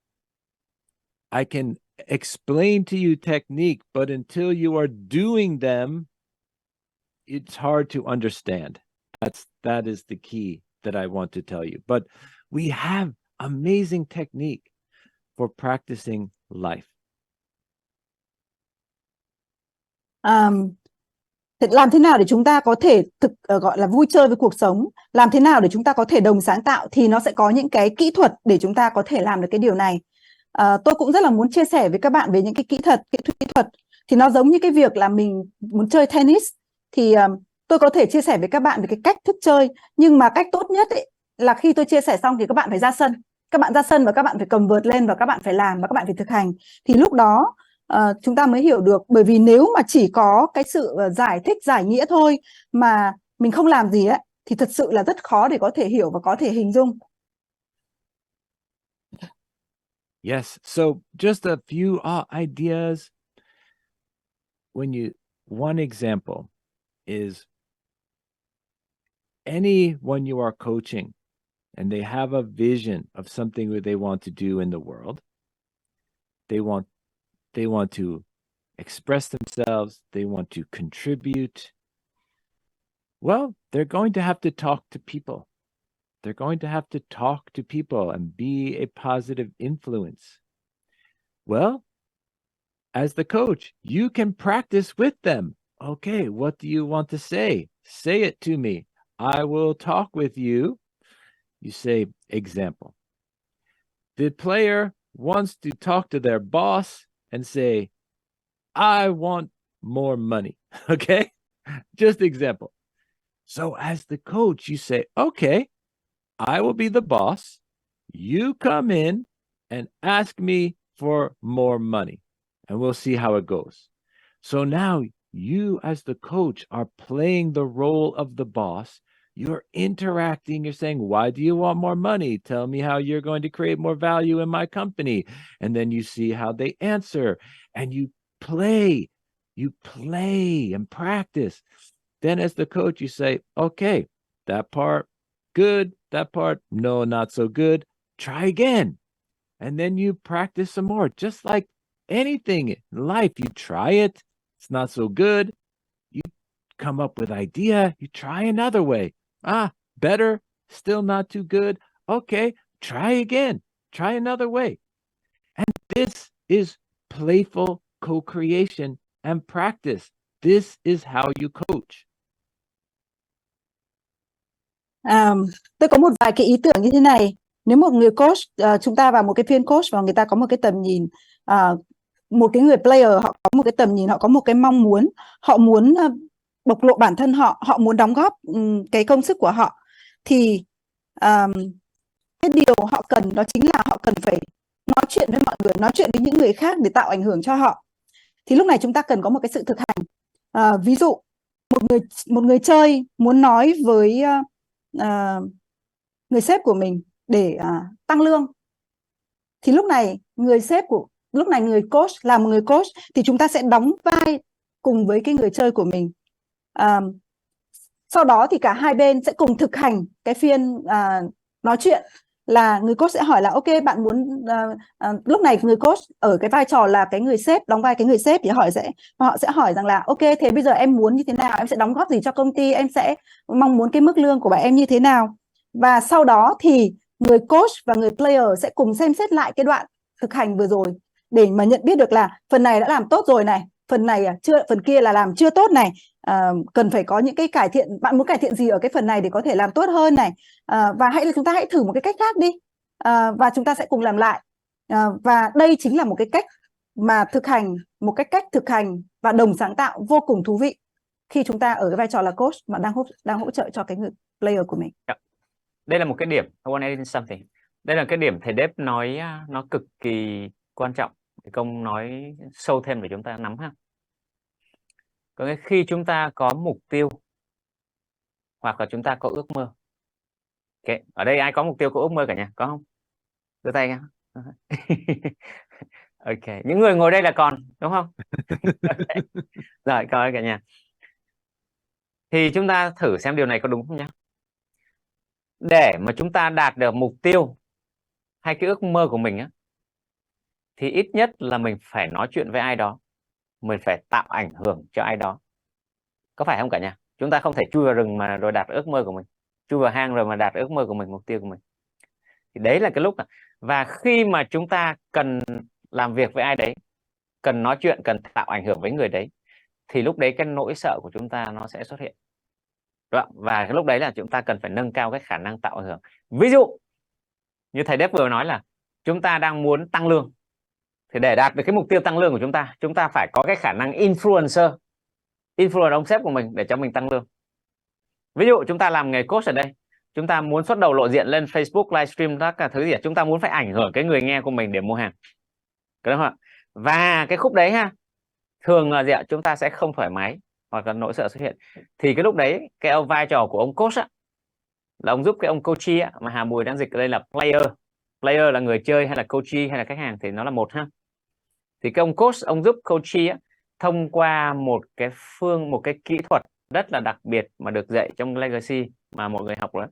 I can explain to you technique, but until you are doing them, it's hard to understand. That is the key that I want to tell you. But we have amazing technique for practicing life. Làm thế nào để chúng ta có thể gọi là vui chơi với cuộc sống, làm thế nào để chúng ta có thể đồng sáng tạo, thì nó sẽ có những cái kỹ thuật để chúng ta có thể làm được cái điều này. Tôi cũng rất là muốn chia sẻ với các bạn về những cái kỹ thuật thì nó giống như cái việc là mình muốn chơi tennis, thì tôi có thể chia sẻ với các bạn về cái cách thức chơi, nhưng mà cách tốt nhất ấy, là khi tôi chia sẻ xong thì các bạn phải ra sân. Các bạn ra sân và các bạn phải cầm vợt lên và các bạn phải làm và các bạn phải thực hành, thì lúc đó chúng ta mới hiểu được. Bởi vì nếu mà chỉ có cái sự giải thích, giải nghĩa thôi mà mình không làm gì ấy, thì thật sự là rất khó để có thể hiểu và có thể hình dung. Yes. So just a few ideas. One example is anyone you are coaching and they have a vision of something that they want to do in the world. They want to express themselves. They want to contribute. Well, they're going to have to talk to people. They're going to have to talk to people and be a positive influence. Well, as the coach, you can practice with them. Okay, what do you want to say? Say it to me. I will talk with you. You say, example. The player wants to talk to their boss and say, I want more money. Okay, just example. So as the coach, you say, okay, I will be the boss. You come in and ask me for more money, and we'll see how it goes. So now you, as the coach, are playing the role of the boss. You're interacting. You're saying, why do you want more money? Tell me how you're going to create more value in my company. And then you see how they answer, and you play and practice. Then as the coach, you say, okay, that part, good. That part, no, not so good. Try again. And then you practice some more. Just like anything in life, you try it. It's not so good. You come up with idea. You try another way. Better, still not too good. Okay, try again. Try another way. And this is playful co-creation and practice. This is how you coach. Tôi có một vài cái ý tưởng như thế này. Nếu một người coach, chúng ta vào một cái phiên coach và người ta có một cái tầm nhìn, một cái người player họ có một cái tầm nhìn, họ có một cái mong muốn, họ muốn bộc lộ bản thân họ, họ muốn đóng góp cái công sức của họ, thì cái điều họ cần đó chính là họ cần phải nói chuyện với mọi người, nói chuyện với những người khác để tạo ảnh hưởng cho họ. Thì lúc này chúng ta cần có một cái sự thực hành. Ví dụ một người chơi muốn nói với người sếp của mình để tăng lương, thì lúc này người coach là một người coach, thì chúng ta sẽ đóng vai cùng với cái người chơi của mình. Sau đó thì cả hai bên sẽ cùng thực hành cái phiên nói chuyện, là người coach sẽ hỏi là ok, bạn muốn lúc này người coach ở cái vai trò là cái người sếp, đóng vai cái người sếp, thì họ sẽ hỏi rằng là ok, thế bây giờ em muốn như thế nào, em sẽ đóng góp gì cho công ty, em sẽ mong muốn cái mức lương của bạn em như thế nào. Và sau đó thì người coach và người player sẽ cùng xem xét lại cái đoạn thực hành vừa rồi để mà nhận biết được là phần này đã làm tốt rồi này, phần này chưa, phần kia là làm chưa tốt này, cần phải có những cái cải thiện, bạn muốn cải thiện gì ở cái phần này để có thể làm tốt hơn này, và chúng ta hãy thử một cái cách khác đi, và chúng ta sẽ cùng làm lại. Và đây chính là một cái cách mà cách thực hành và đồng sáng tạo vô cùng thú vị khi chúng ta ở cái vai trò là coach mà đang hỗ trợ cho cái người player của mình. Đây là một cái điểm, I want to add something. Đây là cái điểm thầy Dave nói nó cực kỳ quan trọng để Công nói sâu thêm để chúng ta nắm ha. Có nghĩa khi chúng ta có mục tiêu hoặc là chúng ta có ước mơ, Ok, ở đây ai có mục tiêu có ước mơ cả nhà, có không? Giơ tay nha. Ok, những người ngồi đây là còn đúng không? Okay. Rồi, coi cả nhà. Thì chúng ta thử xem điều này có đúng không nhé. Để mà chúng ta đạt được mục tiêu hay cái ước mơ của mình á, thì ít nhất là mình phải nói chuyện với ai đó, mình phải tạo ảnh hưởng cho ai đó, có phải không cả nhà? Chúng ta không thể chui vào rừng mà rồi đạt ước mơ của mình, chui vào hang rồi mà đạt ước mơ của mình, mục tiêu của mình. Thì đấy là cái lúc và khi mà chúng ta cần làm việc với ai đấy, cần nói chuyện, cần tạo ảnh hưởng với người đấy, thì lúc đấy cái nỗi sợ của chúng ta nó sẽ xuất hiện. Đúng không? Và cái lúc đấy là chúng ta cần phải nâng cao cái khả năng tạo ảnh hưởng. Ví dụ như thầy Đếp vừa nói là chúng ta đang muốn tăng lương, thì để đạt được cái mục tiêu tăng lương của chúng ta phải có cái khả năng influence ông sếp của mình để cho mình tăng lương. Ví dụ chúng ta làm nghề coach ở đây, chúng ta muốn xuất đầu lộ diện lên Facebook, livestream, tất cả thứ gì, chúng ta muốn phải ảnh hưởng cái người nghe của mình để mua hàng, đúng không ạ? Và cái khúc đấy ha, thường là gì ạ? Chúng ta sẽ không thoải mái hoặc là nỗi sợ xuất hiện. Thì cái lúc đấy cái vai trò của ông coach á, là ông giúp cái ông coachee á, mà Hà Bùi đang dịch ở đây là player là người chơi, hay là coachee hay là khách hàng thì nó là một ha. Thì cái ông coach, ông giúp coachee á, thông qua một cái kỹ thuật rất là đặc biệt mà được dạy trong Legacy mà mọi người học đó.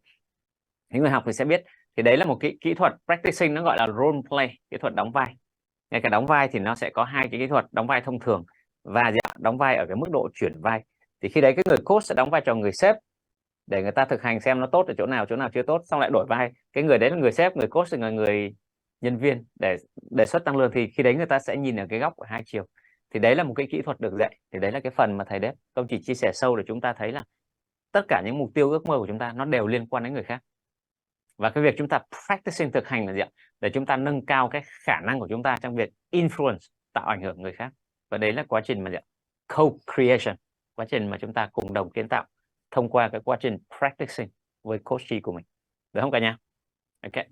Những người học thì sẽ biết. Thì đấy là một cái kỹ thuật practicing, nó gọi là role play, kỹ thuật đóng vai. Ngay cả đóng vai thì nó sẽ có hai cái kỹ thuật: đóng vai thông thường và đóng vai ở cái mức độ chuyển vai. Thì khi đấy cái người coach sẽ đóng vai trò người sếp để người ta thực hành xem nó tốt ở chỗ nào chưa tốt, xong lại đổi vai, cái người đấy là người sếp, người coach là người nhân viên để đề xuất tăng lương. Thì khi đấy người ta sẽ nhìn ở cái góc của hai chiều. Thì đấy là một cái kỹ thuật được dạy. Thì đấy là cái phần mà thầy Đếp không chỉ chia sẻ sâu để chúng ta thấy là tất cả những mục tiêu ước mơ của chúng ta nó đều liên quan đến người khác. Và cái việc chúng ta practicing, thực hành là gì ạ? Để chúng ta nâng cao cái khả năng của chúng ta trong việc influence, tạo ảnh hưởng người khác. Và đấy là quá trình mà gì ạ? Co-creation, quá trình mà chúng ta cùng đồng kiến tạo thông qua cái quá trình practicing với coachee của mình. Được không cả nhà? Ok.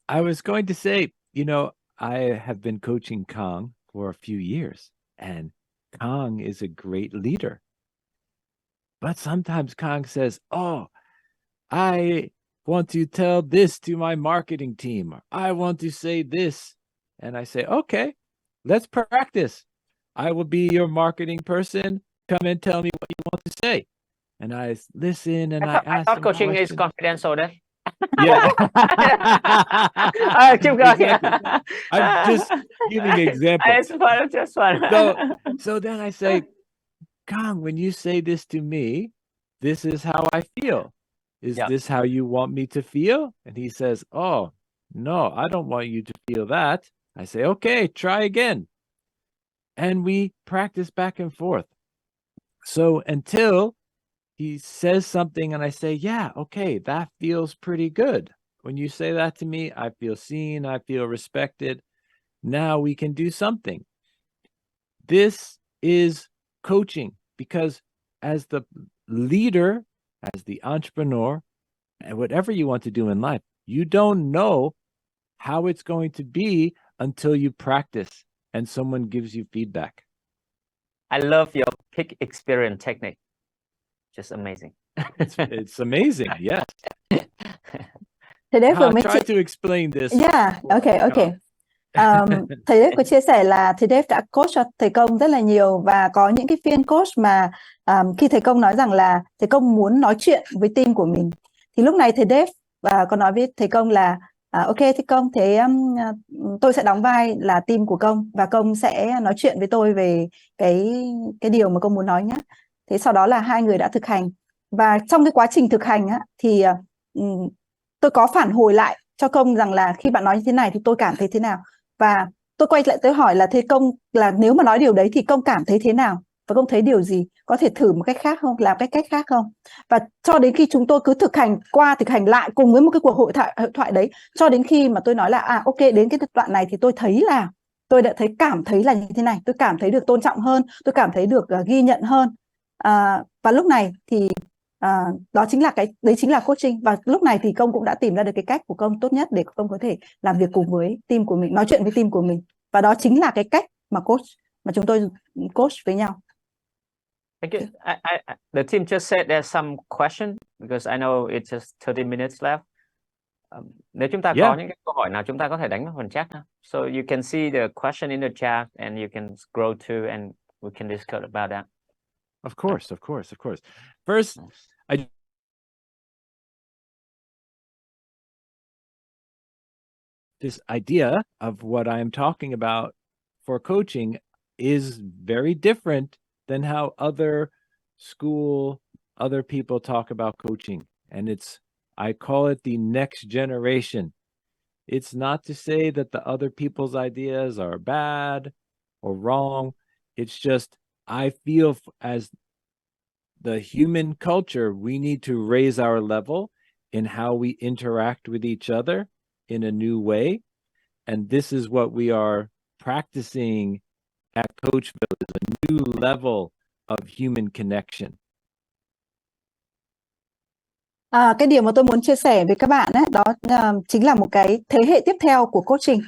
I was going to say, I have been coaching Kong for a few years, and Kong is a great leader. But sometimes Kong says, "Oh, I want to tell this to my marketing team. Or, I want to say this." And I say, "Okay, let's practice. I will be your marketing person. Come and tell me what you want to say." And I listen and I I ask thought them coaching is questions. confidential đấy. Yeah. Exactly. I'm just giving examples. It's fun, just fun. So then I say, "Kong, when you say this to me, this is how I feel. Is Yeah. this how you want me to feel?" And he says, "Oh, no, I don't want you to feel that." I say, "Okay, try again." And we practice back and forth. So until he says something and I say, "Yeah, okay, that feels pretty good. When you say that to me, I feel seen, I feel respected. Now we can do something." This is coaching, because as the leader, as the entrepreneur, and whatever you want to do in life, you don't know how it's going to be until you practice and someone gives you feedback. I love your peak experience technique. Just amazing. It's amazing. Yes. Thầy Đếp vừa I'll mới try to explain this. Yeah, okay. Thầy Đếp có chia sẻ là thầy Đếp đã coach cho thầy Công rất là nhiều, và có những cái phiên coach mà khi thầy Công nói rằng là thầy Công muốn nói chuyện với team của mình, thì lúc này thầy Đếp có nói với thầy Công là ok thầy Công, thế tôi sẽ đóng vai là team của Công và Công sẽ nói chuyện với tôi về cái điều mà Công muốn nói nhé. Thế sau đó là hai người đã thực hành, và trong cái quá trình thực hành á, thì tôi có phản hồi lại cho Công rằng là khi bạn nói như thế này thì tôi cảm thấy thế nào, và tôi quay lại tôi hỏi là thế Công, là nếu mà nói điều đấy thì Công cảm thấy thế nào và Công thấy điều gì, có thể thử một cách khác không, làm cách khác không. Và cho đến khi chúng tôi cứ thực hành lại cùng với một cái cuộc hội thoại đấy, cho đến khi mà tôi nói là ok, đến cái đoạn này thì tôi thấy là tôi đã cảm thấy là như thế này, tôi cảm thấy được tôn trọng hơn, tôi cảm thấy được ghi nhận hơn, và lúc này thì đó chính là coaching. Và lúc này thì Công cũng đã tìm ra được cái cách của Công tốt nhất để Công có thể làm việc cùng với team của mình, nói chuyện với team của mình, và đó chính là cái cách mà chúng tôi coach với nhau. Thank you. The team just said there's some question because I know it's just 30 minutes left. Nếu chúng ta có những cái câu hỏi nào chúng ta có thể đánh vào phần chat ha. So you can see the question in the chat and you can scroll to and we can discuss about that. Of course. First, this idea of what I'm talking about for coaching is very different than how other people talk about coaching. And I call it the next generation. It's not to say that the other people's ideas are bad or wrong. It's just, I feel as the human culture, we need to raise our level in how we interact with each other in a new way. And this is what we are practicing at Coachville, is a new level of human connection. Cái điều mà tôi muốn chia sẻ với các bạn ấy, đó chính là một cái thế hệ tiếp theo của coaching.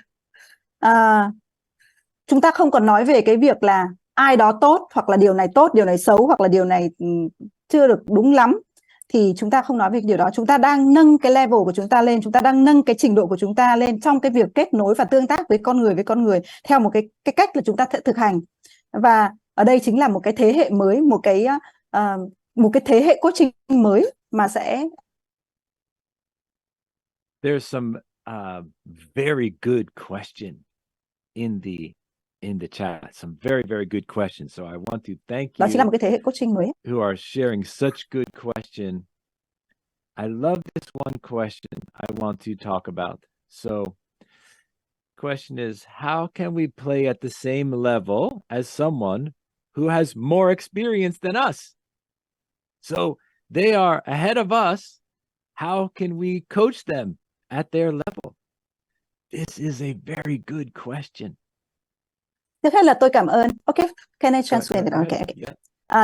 Chúng ta không còn nói về cái việc là ai đó tốt, hoặc là điều này tốt, điều này xấu, hoặc là điều này chưa được đúng lắm. Thì chúng ta không nói về điều đó. Chúng ta đang nâng cái level của chúng ta lên, chúng ta đang nâng cái trình độ của chúng ta lên trong cái việc kết nối và tương tác với con người theo một cái cách là chúng ta sẽ thực hành. Và ở đây chính là một cái thế hệ mới, một cái thế hệ coaching mới mà sẽ. There's some very good question in the chat. Some very, very good questions. So I want to thank Đó you chính là một cái thế hệ coaching mới who are sharing such good question. I love this one question I want to talk about. So question is, how can we play at the same level as someone who has more experience than us? So they are ahead of us. How can we coach them at their level? This is a very good question. Trước hết là tôi cảm ơn. Okay, can I translate it? Okay.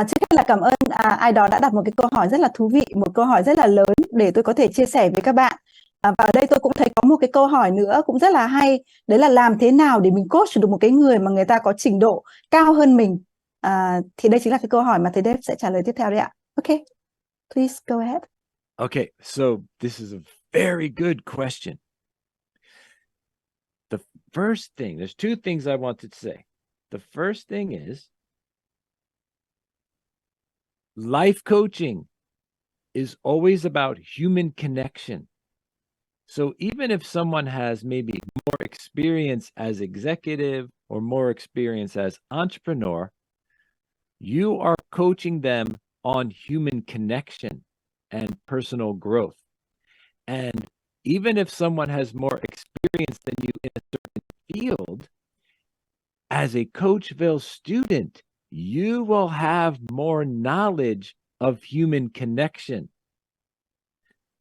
Trước hết là cảm ơn ai đó đã đặt một cái câu hỏi rất là thú vị, một câu hỏi rất là lớn để tôi có thể chia sẻ với các bạn. Và ở đây tôi cũng thấy có một cái câu hỏi nữa cũng rất là hay, đấy là làm thế nào để mình coach được một cái người mà người ta có trình độ cao hơn mình. Thì đây chính là cái câu hỏi mà thầy Dave sẽ trả lời tiếp theo đấy ạ. Okay, please go ahead. Okay, so this is a very good question. The first thing, there's two things I wanted to say. The first thing is, life coaching is always about human connection. So even if someone has maybe more experience as executive or more experience as entrepreneur, you are coaching them on human connection and personal growth. And even if someone has more experience than you in a certain field, as a Coachville student, you will have more knowledge of human connection.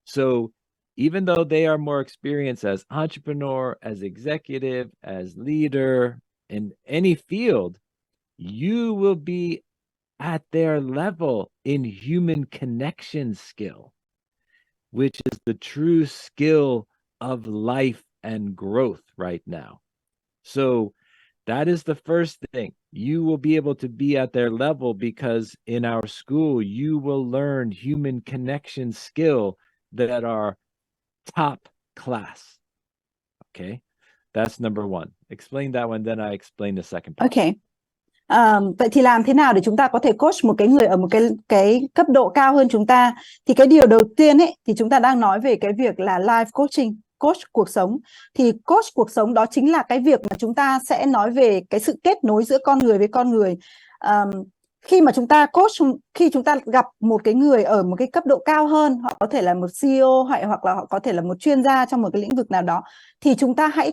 So even though they are more experienced as entrepreneur, as executive, as leader in any field, you will be at their level in human connection skill, which is the true skill of life and growth right now. So that is the first thing. You will be able to be at their level because in our school, you will learn human connection skill that are top class. Okay, that's number one. Explain that one, then I explain the second part. Okay. Vậy thì làm thế nào để chúng ta có thể coach một cái người ở một cái cấp độ cao hơn chúng ta? Thì cái điều đầu tiên ấy thì chúng ta đang nói về cái việc là life coaching, coach cuộc sống. Thì coach cuộc sống đó chính là cái việc mà chúng ta sẽ nói về cái sự kết nối giữa con người với con người. Khi mà chúng ta coach, khi chúng ta gặp một cái người ở một cái cấp độ cao hơn, họ có thể là một CEO hoặc là họ có thể là một chuyên gia trong một cái lĩnh vực nào đó, thì chúng ta hãy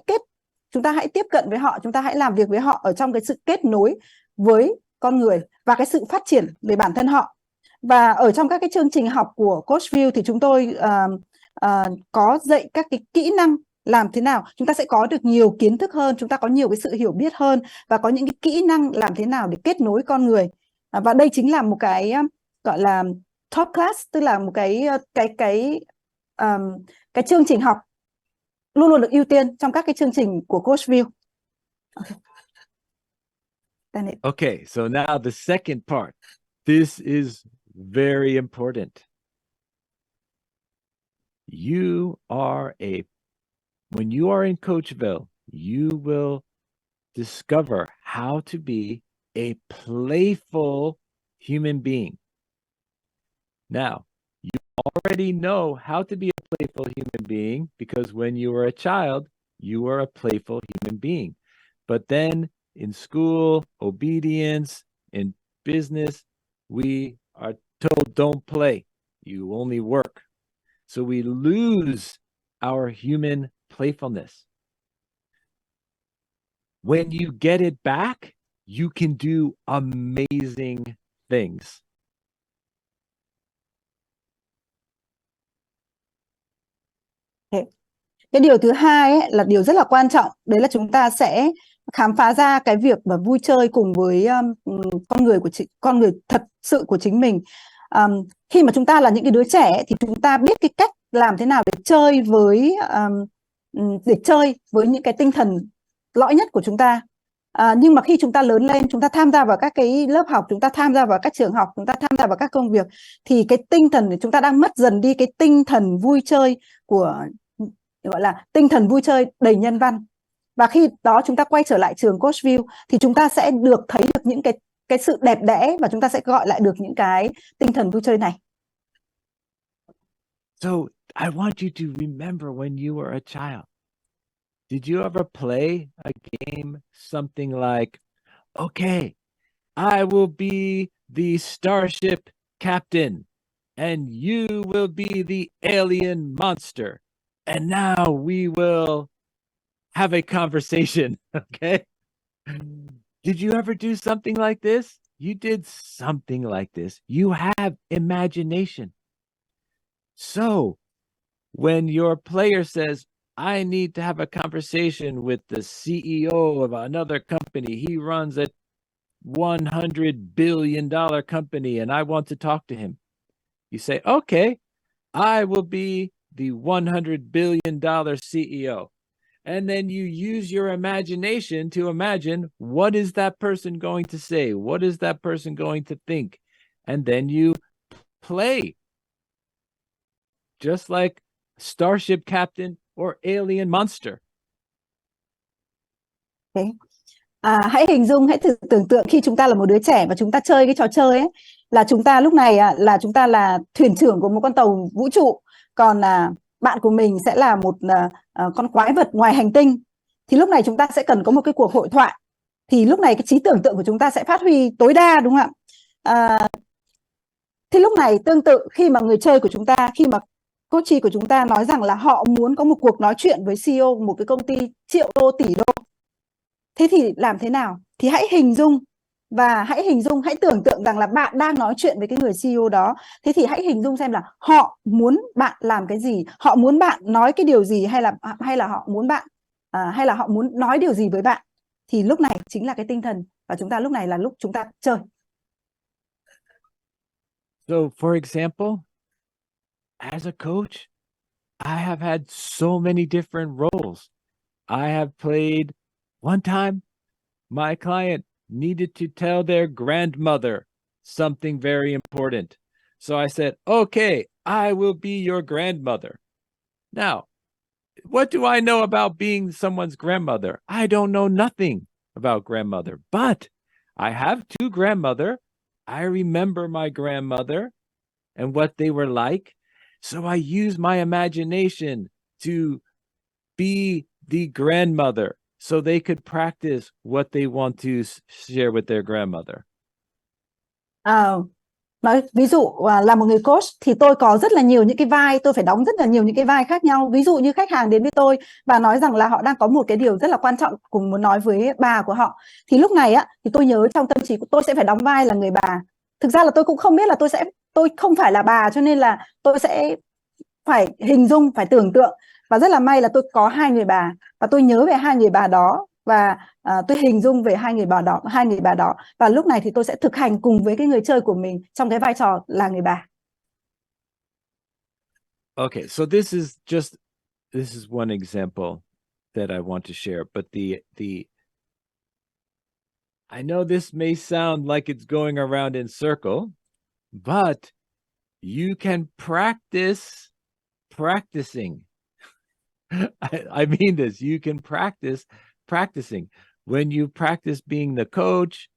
tiếp cận với họ, chúng ta hãy làm việc với họ ở trong cái sự kết nối với con người và cái sự phát triển về bản thân họ. Và ở trong các cái chương trình học của Coachville thì chúng tôi có dạy các cái kỹ năng làm thế nào chúng ta sẽ có được nhiều kiến thức hơn, chúng ta có nhiều cái sự hiểu biết hơn và có những cái kỹ năng làm thế nào để kết nối con người. Và đây chính là một cái gọi là top class, tức là một cái chương trình học luôn luôn được ưu tiên trong các cái chương trình của Coachville. Okay, so now the second part. This is very important. When you are in Coachville, you will discover how to be a playful human being. Now, you already know how to be a playful human being because when you were a child, you were a playful human being. But then in school, obedience, in business, we are told don't play. You only work. So we lose our human playfulness. When you get it back, you can do amazing things. Cái điều thứ hai ấy, là điều rất là quan trọng, đấy là chúng ta sẽ khám phá ra cái việc mà vui chơi cùng với con người thật sự của chính mình. Khi mà chúng ta là những cái đứa trẻ thì chúng ta biết cái cách làm thế nào để chơi với những cái tinh thần lõi nhất của chúng ta. Nhưng mà khi chúng ta lớn lên, chúng ta tham gia vào các cái lớp học, chúng ta tham gia vào các trường học, chúng ta tham gia vào các công việc, thì cái tinh thần chúng ta đang mất dần đi cái tinh thần vui chơi gọi là tinh thần vui chơi đầy nhân văn. Và khi đó chúng ta quay trở lại trường Coachville thì chúng ta sẽ được thấy được những cái sự đẹp đẽ và chúng ta sẽ gọi lại được những cái tinh thần vui chơi này. So I want you to remember when you were a child. Did you ever play a game something like, okay, I will be the starship captain and you will be the alien monster. And now we will have a conversation, okay? Did you ever do something like this? You did something like this. You have imagination. So when your player says, I need to have a conversation with the CEO of another company, he runs a $100 billion company and I want to talk to him. You say, okay, I will be the $100 billion CEO. And then you use your imagination to imagine, what is that person going to say? What is that person going to think? And then you play. Just like Starship Captain or Alien Monster. Okay. Hãy hình dung, hãy tưởng tượng khi chúng ta là một đứa trẻ và chúng ta chơi cái trò chơi ấy, là chúng ta lúc này là chúng ta là thuyền trưởng của một con tàu vũ trụ, còn bạn của mình sẽ là một con quái vật ngoài hành tinh. Thì lúc này chúng ta sẽ cần có một cái cuộc hội thoại. Thì lúc này cái trí tưởng tượng của chúng ta sẽ phát huy tối đa, đúng không ạ? Thì lúc này tương tự khi mà người chơi của chúng ta, khi mà coach của chúng ta nói rằng là họ muốn có một cuộc nói chuyện với CEO một cái công ty triệu đô, tỷ đô. Thế thì làm thế nào? Thì hãy hình dung, hãy tưởng tượng rằng là bạn đang nói chuyện với cái người CEO đó. Thế thì hãy hình dung xem là họ muốn bạn làm cái gì, họ muốn bạn nói cái điều gì, hay là họ muốn bạn hay là họ muốn nói điều gì với bạn. Thì lúc này chính là cái tinh thần, và chúng ta lúc này là lúc chúng ta chơi. So, for example, as a coach, I have had so many different roles. I have played one time, my client needed to tell their grandmother something very important. So I said, okay, I will be your grandmother. Now, what do I know about being someone's grandmother? I don't know nothing about grandmother, but I have two grandmother. I remember my grandmother and what they were like. So I use my imagination to be the grandmother so they could practice what they want to share with their grandmother. Nói ví dụ là một người coach thì tôi có rất là nhiều những cái vai, tôi phải đóng rất là nhiều những cái vai khác nhau. Ví dụ như khách hàng đến với tôi và nói rằng là họ đang có một cái điều rất là quan trọng cùng muốn nói với bà của họ. Thì lúc này thì tôi nhớ trong tâm trí của tôi sẽ phải đóng vai là người bà. Thực ra là tôi cũng không biết là tôi không phải là bà, cho nên là tôi sẽ phải hình dung, phải tưởng tượng. Và rất là may là tôi có hai người bà và tôi nhớ về hai người bà đó, và tôi hình dung về hai người bà đó, và lúc này thì tôi sẽ thực hành cùng với cái người chơi của mình trong cái vai trò là người bà. Okay, so this is one example that I want to share, but the I know this may sound like it's going around in circle, but you can practice practicing. I mean this. You can practice practicing. When you practice being the coach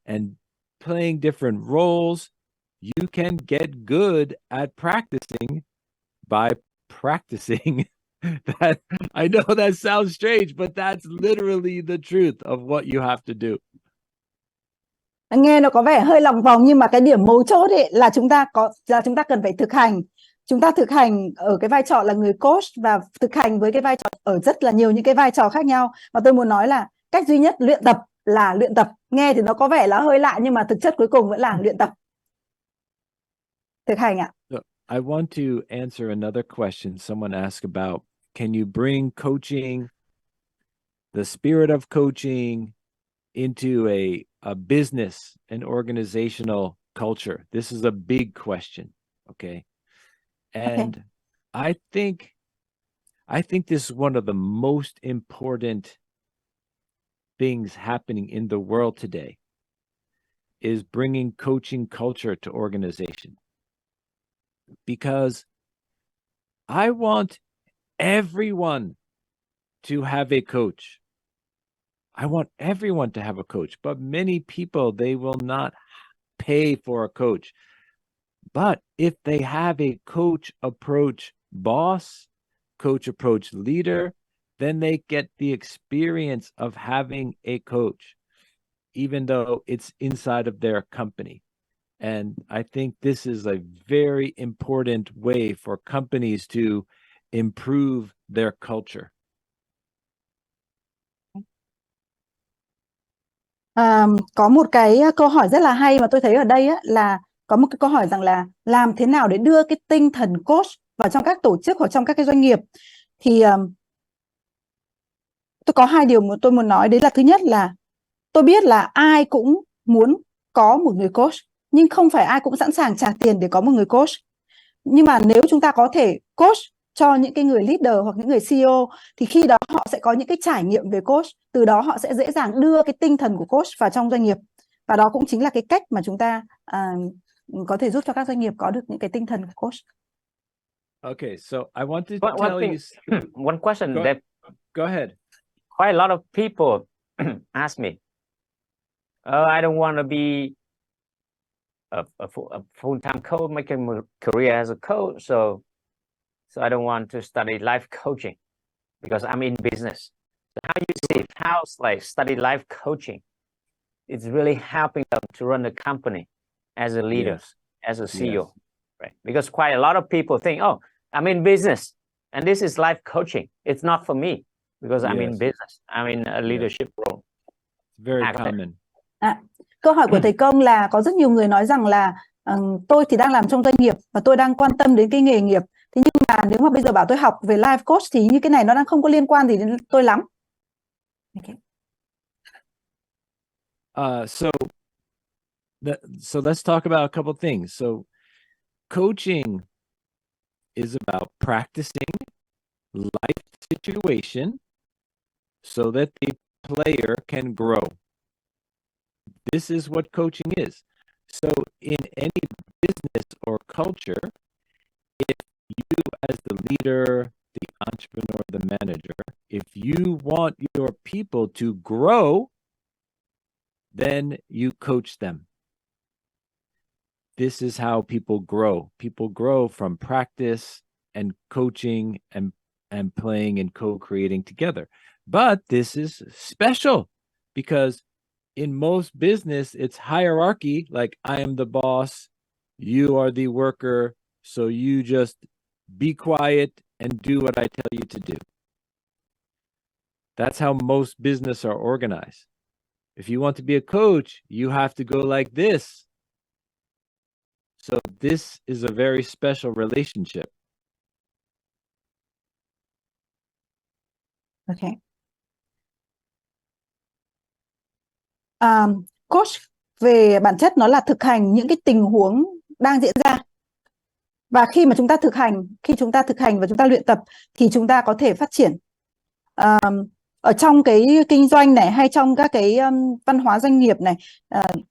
and playing different roles, you can get good at practicing by practicing. That I know that sounds strange, but that's literally the truth of what you have to do. Nghe nó có vẻ hơi lòng vòng, nhưng mà cái điểm mấu chốt ấy là chúng ta cần phải thực hành. Chúng ta thực hành ở cái vai trò là người coach và thực hành với cái vai trò ở rất là nhiều những cái vai trò khác nhau. Và tôi muốn nói là cách duy nhất luyện tập là luyện tập. Nghe thì nó có vẻ là hơi lạ, nhưng mà thực chất cuối cùng vẫn là luyện tập. Thực hành ạ. So I want to answer another question someone asked about. Can you bring coaching, the spirit of coaching, into a business and organizational culture? This is a big question. Okay. And I think this is one of the most important things happening in the world today, is bringing coaching culture to organization. Because I want everyone to have a coach. I want everyone to have a coach, but many people, they will not pay for a coach. But if they have a coach approach boss, coach approach leader, then they get the experience of having a coach, even though it's inside of their company. And I think this is a very important way for companies to improve their culture. Có một cái câu hỏi rất là hay mà tôi thấy ở đây á, là có một cái câu hỏi rằng là làm thế nào để đưa cái tinh thần coach vào trong các tổ chức hoặc trong các cái doanh nghiệp. Thì tôi có hai điều mà tôi muốn nói. Đấy là thứ nhất là tôi biết là ai cũng muốn có một người coach, nhưng không phải ai cũng sẵn sàng trả tiền để có một người coach. Nhưng mà nếu chúng ta có thể coach cho những cái người leader hoặc những người CEO, thì khi đó họ sẽ có những cái trải nghiệm về coach, từ đó họ sẽ dễ dàng đưa cái tinh thần của coach vào trong doanh nghiệp. Và đó cũng chính là cái cách mà chúng ta có thể giúp cho các doanh nghiệp có được những cái tinh thần của coach. Okay, so I want to tell you one question that go ahead. Quite a lot of people ask me, I don't want to be a full-time coach, making a career as a coach, so I don't want to study life coaching because I'm in business. So how you see how's like study life coaching? It's really helping them to run the company as a leader, as a CEO, right? Because quite a lot of people think, oh, I'm in business and this is life coaching. It's not for me because I'm in business. I'm in a leadership role. Very common. Câu hỏi của thầy Công là có rất nhiều người nói rằng là tôi thì đang làm trong doanh nghiệp và tôi đang quan tâm đến cái nghề nghiệp. Thế nhưng mà nếu mà bây giờ bảo tôi học về life coach thì như cái này nó đang không có liên quan gì đến tôi lắm. Okay. So let's talk about a couple things. So coaching is about practicing life situation so that the player can grow. This is what coaching is. So in any business or culture, if you as the leader, the entrepreneur, the manager, if you want your people to grow, then you coach them. This is how people grow. People grow from practice and coaching and playing and co-creating together. But this is special because in most business, it's hierarchy. Like, I am the boss, you are the worker, so you just be quiet and do what I tell you to do. That's how most business are organized. If you want to be a coach, you have to go like this. So this is a very special relationship. Okay. Coach về bản chất nó là thực hành những cái tình huống đang diễn ra. Và khi mà chúng ta thực hành và chúng ta luyện tập thì chúng ta có thể phát triển. ở trong cái kinh doanh này hay trong các cái văn hóa doanh nghiệp này,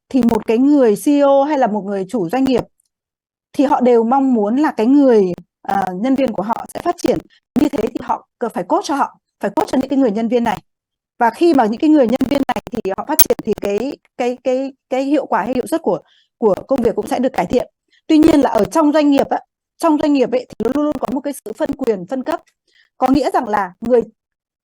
thì một cái người CEO hay là một người chủ doanh nghiệp thì họ đều mong muốn là cái người nhân viên của họ sẽ phát triển. Như thế thì họ cần phải coach cho họ, phải coach cho những cái người nhân viên này. Và khi mà những cái người nhân viên này thì họ phát triển thì cái hiệu quả hay hiệu suất của công việc cũng sẽ được cải thiện. Tuy nhiên là ở trong doanh nghiệp ấy thì luôn luôn có một cái sự phân quyền phân cấp, có nghĩa rằng là người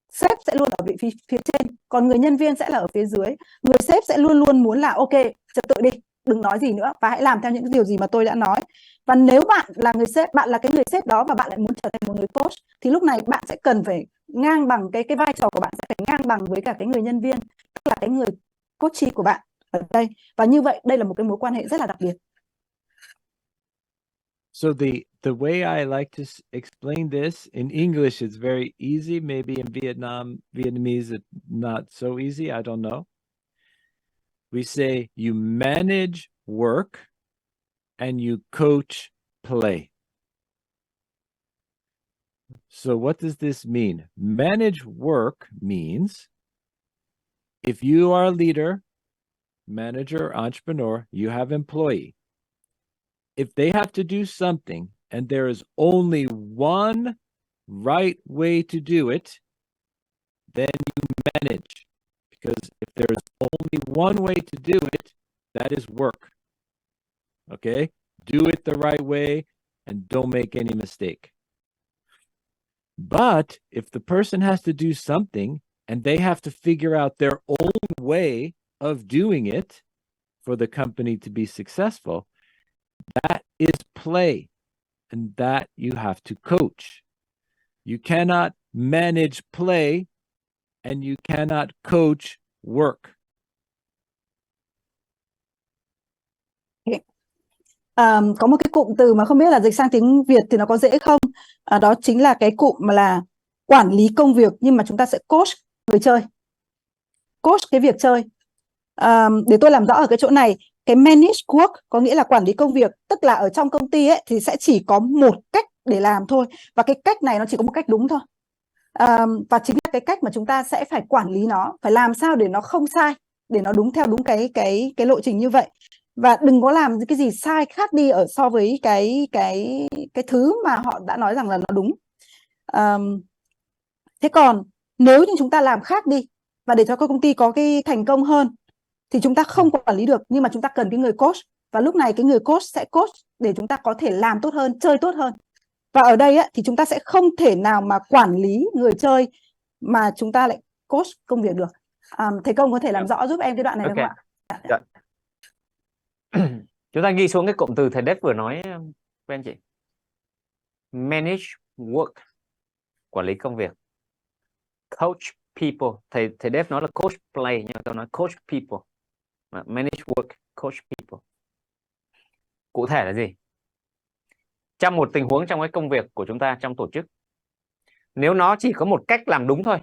sếp sẽ luôn ở vị phía trên, còn người nhân viên sẽ là ở phía dưới. Người sếp sẽ luôn luôn muốn là ok, trật tự đi, đừng nói gì nữa và hãy làm theo những điều gì mà tôi đã nói. Và nếu bạn là người sếp, bạn là cái người sếp đó và bạn lại muốn trở thành một người coach thì lúc này bạn sẽ cần phải ngang bằng, cái vai trò của bạn sẽ phải ngang bằng với cả cái người nhân viên, tức là cái người coachee của bạn ở đây. Và như vậy đây là một cái mối quan hệ rất là đặc biệt. So the way I like to explain this in English is very easy. Maybe in Vietnamese, it's not so easy. I don't know. We say you manage work and you coach play. So what does this mean? Manage work means if you are a leader, manager, entrepreneur, you have employee. If they have to do something and there is only one right way to do it, then you manage. Because if there is only one way to do it, that is work. Okay? Do it the right way and don't make any mistake. But if the person has to do something and they have to figure out their own way of doing it for the company to be successful, that is play, and that you have to coach. You cannot manage play, and you cannot coach work. Có một cái cụm từ mà không biết là dịch sang tiếng Việt thì nó có dễ không? Đó chính là cái cụm mà là quản lý công việc, nhưng mà chúng ta sẽ coach người chơi, coach cái việc chơi. Để tôi làm rõ ở cái chỗ này, cái manage work có nghĩa là quản lý công việc, tức là ở trong công ty ấy thì sẽ chỉ có một cách để làm thôi, và cái cách này nó chỉ có một cách đúng thôi. Và chính là cái cách mà chúng ta sẽ phải quản lý nó, phải làm sao để nó không sai, để nó đúng theo đúng cái lộ trình như vậy, và đừng có làm cái gì sai khác đi ở so với cái thứ mà họ đã nói rằng là nó đúng. Thế còn nếu như chúng ta làm khác đi và để cho công ty có cái thành công hơn thì chúng ta không quản lý được, nhưng mà chúng ta cần cái người coach, và lúc này cái người coach sẽ coach để chúng ta có thể làm tốt hơn, chơi tốt hơn. Và ở đây ấy, thì chúng ta sẽ không thể nào mà quản lý người chơi mà chúng ta lại coach công việc được. Thầy Công có thể làm rõ giúp em cái đoạn này được không ạ? Dạ. Chúng ta ghi xuống cái cụm từ thầy Đếp vừa nói với anh chị. Manage work, quản lý công việc. Coach people, thầy Đếp nói là coach play, nhưng mà tôi nói coach people. Manage work, coach people. Cụ thể là gì? Trong một tình huống trong cái công việc của chúng ta trong tổ chức, nếu nó chỉ có một cách làm đúng thôi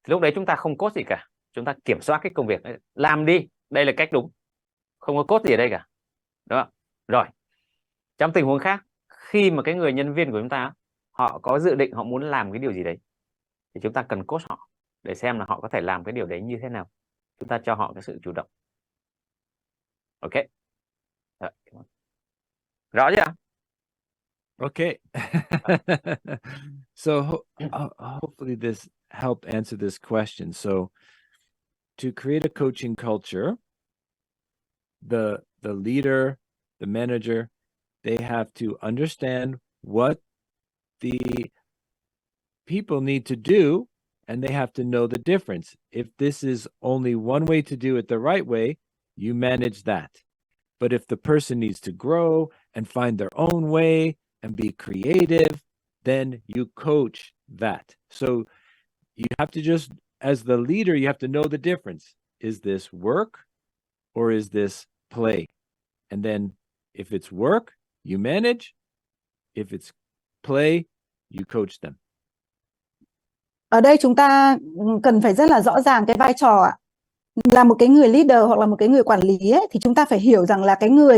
thì lúc đấy chúng ta không coach gì cả, chúng ta kiểm soát cái công việc đấy. Làm đi, đây là cách đúng, không có coach gì ở đây cả, đúng không? Rồi, trong tình huống khác, khi mà cái người nhân viên của chúng ta họ có dự định họ muốn làm cái điều gì đấy thì chúng ta cần coach họ để xem là họ có thể làm cái điều đấy như thế nào. Chúng ta cho họ cái sự chủ động. Ok, rõ chưa? Okay. So hopefully this helped answer this question. So to create a coaching culture, the leader, the manager, they have to understand what the people need to do, and they have to know the difference. If this is only one way to do it the right way, you manage that. But if the person needs to grow and find their own way and be creative, then you coach that. So you have to just, as the leader, you have to know the difference. Is this work or is this play? And then if it's work, you manage. If it's play, you coach them. Ở đây chúng ta cần phải rất là rõ ràng cái vai trò ạ. Là một cái người leader hoặc là một cái người quản lý ấy, thì chúng ta phải hiểu rằng là cái người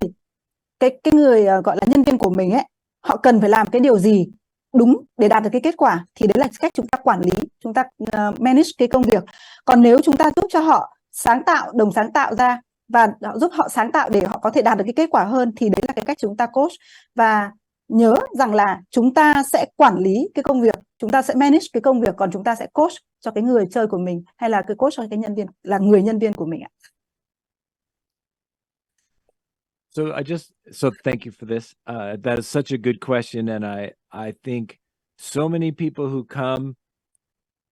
gọi là nhân viên của mình ấy, họ cần phải làm cái điều gì, đúng để đạt được cái kết quả thì đấy là cách chúng ta quản lý, chúng ta manage cái công việc. Còn nếu chúng ta giúp cho họ sáng tạo, đồng sáng tạo ra và giúp họ sáng tạo để họ có thể đạt được cái kết quả hơn thì đấy là cái cách chúng ta coach. Và nhớ rằng là chúng ta sẽ quản lý cái công việc, chúng ta sẽ manage cái công việc, còn chúng ta sẽ coach cho cái người chơi của mình hay là cái coach cho cái nhân viên, là người nhân viên của mình ạ. So thank you for this. That is such a good question, and I think so many people who come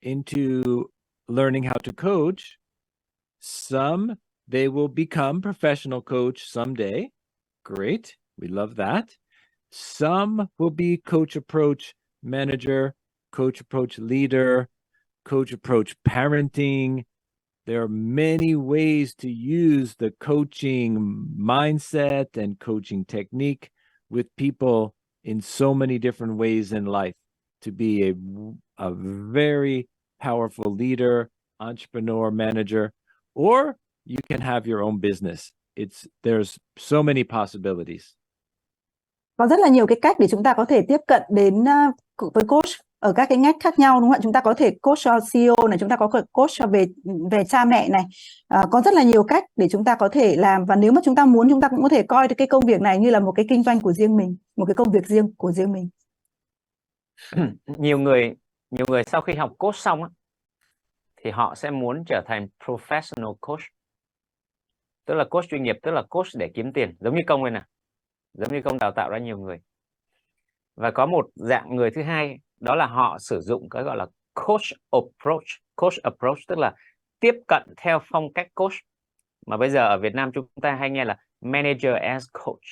into learning how to coach, some they will become professional coach someday. Great, we love that. Some will be coach approach manager, coach approach leader, coach approach parenting. There are many ways to use the coaching mindset and coaching technique with people in so many different ways in life to be a very powerful leader, entrepreneur, manager, or you can have your own business. There's so many possibilities. Có rất là nhiều cái cách để chúng ta có thể tiếp cận đến với coach ở các cái ngách khác nhau, đúng không ạ? Chúng ta có thể coach cho CEO này, chúng ta có thể coach cho về cha mẹ này. Có rất là nhiều cách để chúng ta có thể làm, và nếu mà chúng ta muốn, chúng ta cũng có thể coi cái công việc này như là một cái kinh doanh của riêng mình, một cái công việc riêng của riêng mình. Nhiều người sau khi học coach xong á, thì họ sẽ muốn trở thành professional coach, tức là coach chuyên nghiệp, tức là coach để kiếm tiền, giống như Công đây nè, giống như Công đào tạo ra nhiều người. Và có một dạng người thứ hai, đó là họ sử dụng cái gọi là coach approach, tức là tiếp cận theo phong cách coach, mà bây giờ ở Việt Nam chúng ta hay nghe là manager as coach,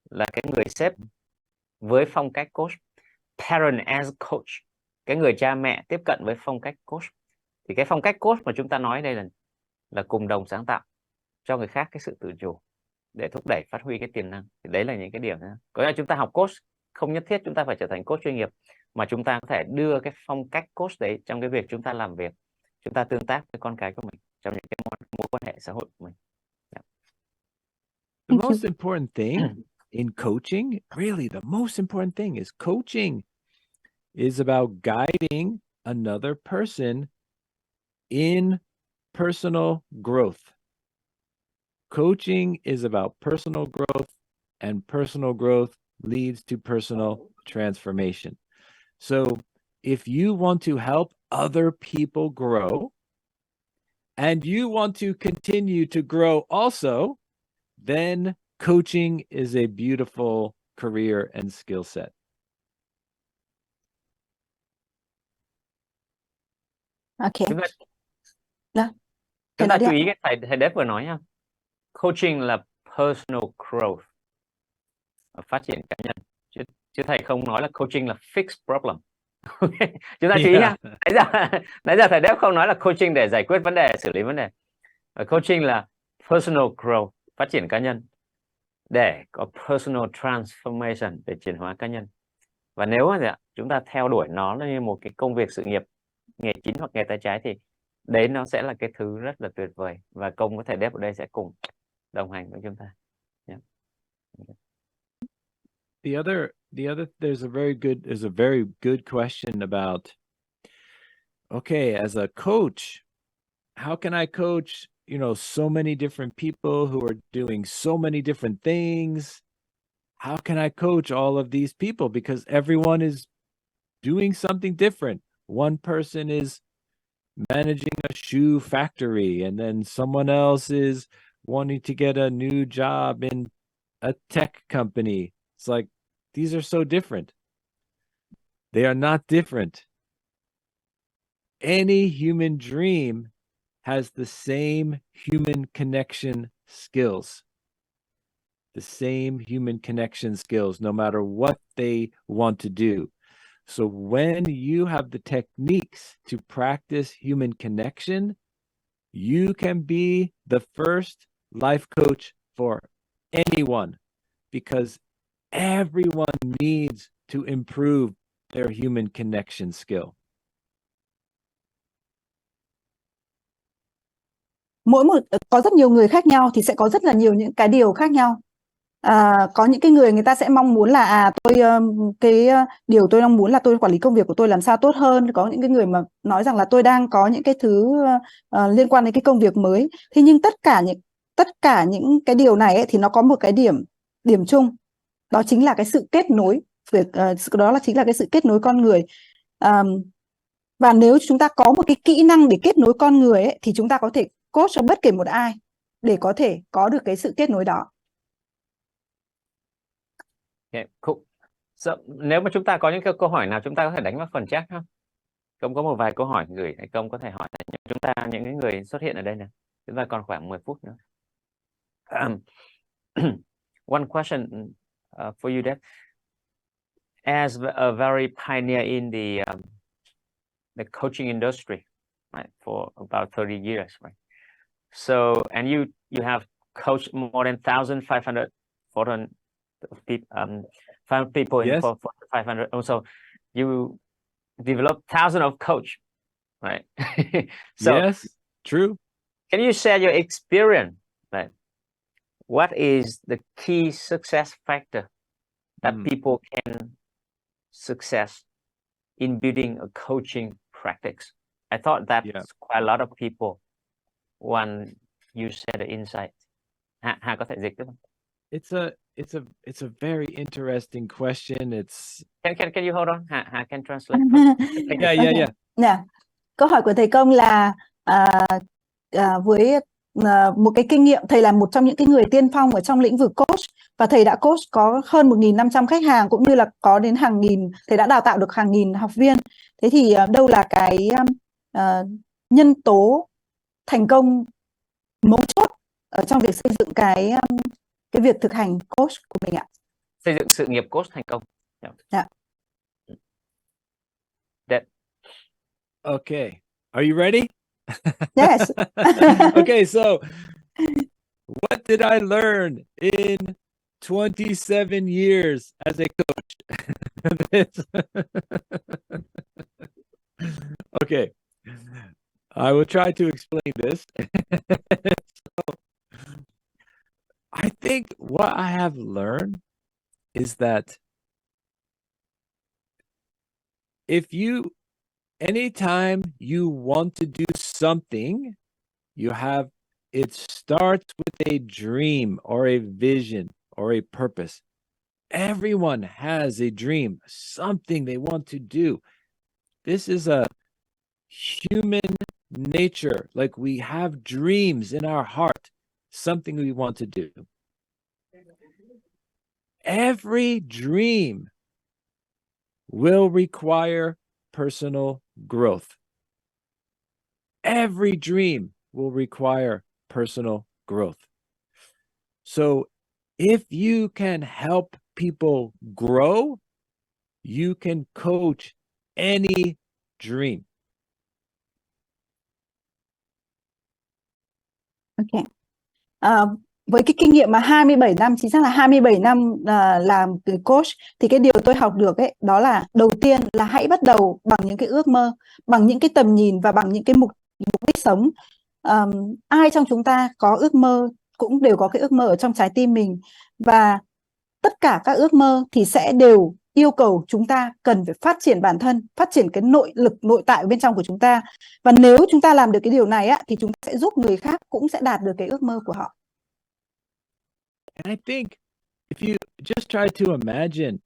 là cái người sếp với phong cách coach, parent as coach, cái người cha mẹ tiếp cận với phong cách coach. Thì cái phong cách coach mà chúng ta nói đây là cùng đồng sáng tạo, cho người khác cái sự tự chủ để thúc đẩy phát huy cái tiềm năng. Thì đấy là những cái điểm đó. Có nghĩa là chúng ta học coach không nhất thiết chúng ta phải trở thành coach chuyên nghiệp, mà chúng ta có thể đưa cái phong cách coach đấy trong cái việc chúng ta làm việc, chúng ta tương tác với con cái của mình trong những cái mối quan hệ xã hội của mình. The most important thing in coaching, really the most important thing is coaching is about guiding another person in personal growth. Coaching is about personal growth, and personal growth leads to personal transformation. So if you want to help other people grow and you want to continue to grow also, then coaching is a beautiful career and skill set. Okay. Chúng ta chú ý cái thầy Đếp vừa nói nha. Coaching là personal growth, phát triển cá nhân, chứ thầy không nói là coaching là fix problem. Chúng ta chú ý nha. Nãy giờ thầy Đếp không nói là coaching để giải quyết vấn đề, xử lý vấn đề. Coaching là personal growth, phát triển cá nhân, để có personal transformation, để chuyển hóa cá nhân. Và nếu mà chúng ta theo đuổi nó như một cái công việc sự nghiệp, nghề chính hoặc nghề tay trái, thì đấy nó sẽ là cái thứ rất là tuyệt vời, và Công có thể Đếp ở đây sẽ cùng đồng hành với chúng ta. Yeah. There's a very good question about, okay, as a coach, how can I coach, so many different people who are doing so many different things? How can I coach all of these people? Because everyone is doing something different. One person is managing a shoe factory, and then someone else is wanting to get a new job in a tech company. It's like, these are so different. They are not different. Any human dream has the same human connection skills. The same human connection skills, no matter what they want to do. So when you have the techniques to practice human connection, you can be the first life coach for anyone, because everyone needs to improve their human connection skill. Có rất nhiều người khác nhau thì sẽ có rất là nhiều những cái điều khác nhau. Có những cái người ta sẽ mong muốn là điều tôi mong muốn là tôi quản lý công việc của tôi làm sao tốt hơn. Có những cái người mà nói rằng là tôi đang có những cái thứ liên quan đến cái công việc mới. Thế nhưng tất cả những cái điều này ấy, thì nó có một cái điểm chung, đó chính là cái sự kết nối. Đó chính là cái sự kết nối con người. Và nếu chúng ta có một cái kỹ năng để kết nối con người ấy, thì chúng ta có thể coach cho bất kể một ai để có thể có được cái sự kết nối đó. Okay, cool. So, nếu mà chúng ta có những cái câu hỏi nào chúng ta có thể đánh vào phần chat không? Công có một vài câu hỏi gửi hay Công có thể hỏi chúng ta, những cái người xuất hiện ở đây nè. Chúng ta còn khoảng 10 phút nữa. One question for you, Dave. As a very pioneer in the coaching industry, right, for about 30 years, right? So, and you have coached more than 1,500 people in Yes. for 500. Also, you develop thousands of coach, right? So, Yes, true. can you share your experience? Right? What is the key success factor that people can success in building a coaching practice? I thought that quite a lot of people want you share the insight. Hà có thể dịch được không? It's a very interesting question. It's Can you hold on? Hà can translate. yeah. Nè, câu hỏi của thầy Công là với một cái kinh nghiệm, thầy là một trong những cái người tiên phong ở trong lĩnh vực coach, và thầy đã coach có hơn 1.500 khách hàng, cũng như là có đến hàng nghìn, thầy đã đào tạo được hàng nghìn học viên. Thế thì đâu là cái nhân tố thành công mấu chốt ở trong việc xây dựng cái việc thực hành coach của mình ạ? Xây dựng sự nghiệp coach thành công. Dạ. Okay. Are you ready? Yes. Okay, so what did I learn in 27 years as a coach? Okay. I will try to explain this. So, I think what I have learned is that anytime you want to do something, it starts with a dream or a vision or a purpose. Everyone has a dream, something they want to do. This is a human nature. Like, we have dreams in our heart, something we want to do. Every dream will require personal growth. Every dream will require personal growth. So if you can help people grow, you can coach any dream. Okay. Với cái kinh nghiệm mà 27 năm, chính xác là 27 năm làm coach, thì cái điều tôi học được ấy, đó là đầu tiên là hãy bắt đầu bằng những cái ước mơ, bằng những cái tầm nhìn và bằng những cái mục đích sống. Ai trong chúng ta có ước mơ cũng đều có cái ước mơ ở trong trái tim mình, và tất cả các ước mơ thì sẽ đều yêu cầu chúng ta cần phải phát triển bản thân, phát triển cái nội lực nội tại ở bên trong của chúng ta. Và nếu chúng ta làm được cái điều này á, thì chúng ta sẽ giúp người khác cũng sẽ đạt được cái ước mơ của họ. And I think if you just try to imagine,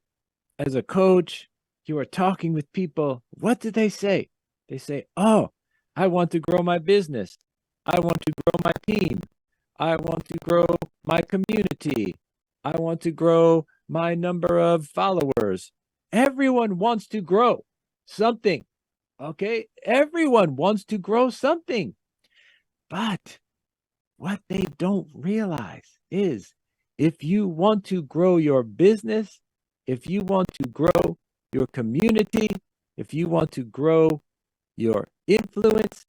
as a coach, you are talking with people, what do they say? They say, oh, I want to grow my business. I want to grow my team. I want to grow my community. I want to grow my number of followers. Everyone wants to grow something. Okay? Everyone wants to grow something. But what they don't realize is, if you want to grow your business, if you want to grow your community, if you want to grow your influence,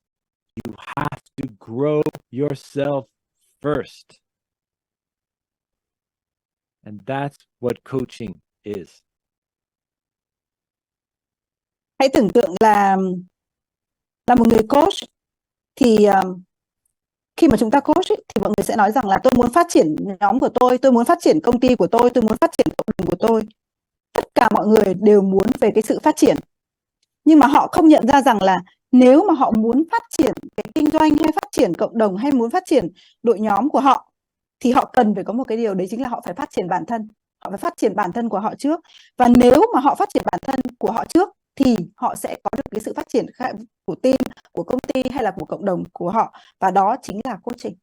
you have to grow yourself first. And that's what coaching is. Hãy tưởng tượng là một người coach thì khi mà chúng ta coach ấy, thì mọi người sẽ nói rằng là tôi muốn phát triển nhóm của tôi muốn phát triển công ty của tôi muốn phát triển cộng đồng của tôi. Tất cả mọi người đều muốn về cái sự phát triển, nhưng mà họ không nhận ra rằng là nếu mà họ muốn phát triển cái kinh doanh hay phát triển cộng đồng hay muốn phát triển đội nhóm của họ thì họ cần phải có một cái điều, đấy chính là họ phải phát triển bản thân. Họ phải phát triển bản thân của họ trước, và nếu mà họ phát triển bản thân của họ trước thì họ sẽ có được cái sự phát triển của team, của công ty hay là của cộng đồng của họ, và đó chính là coaching.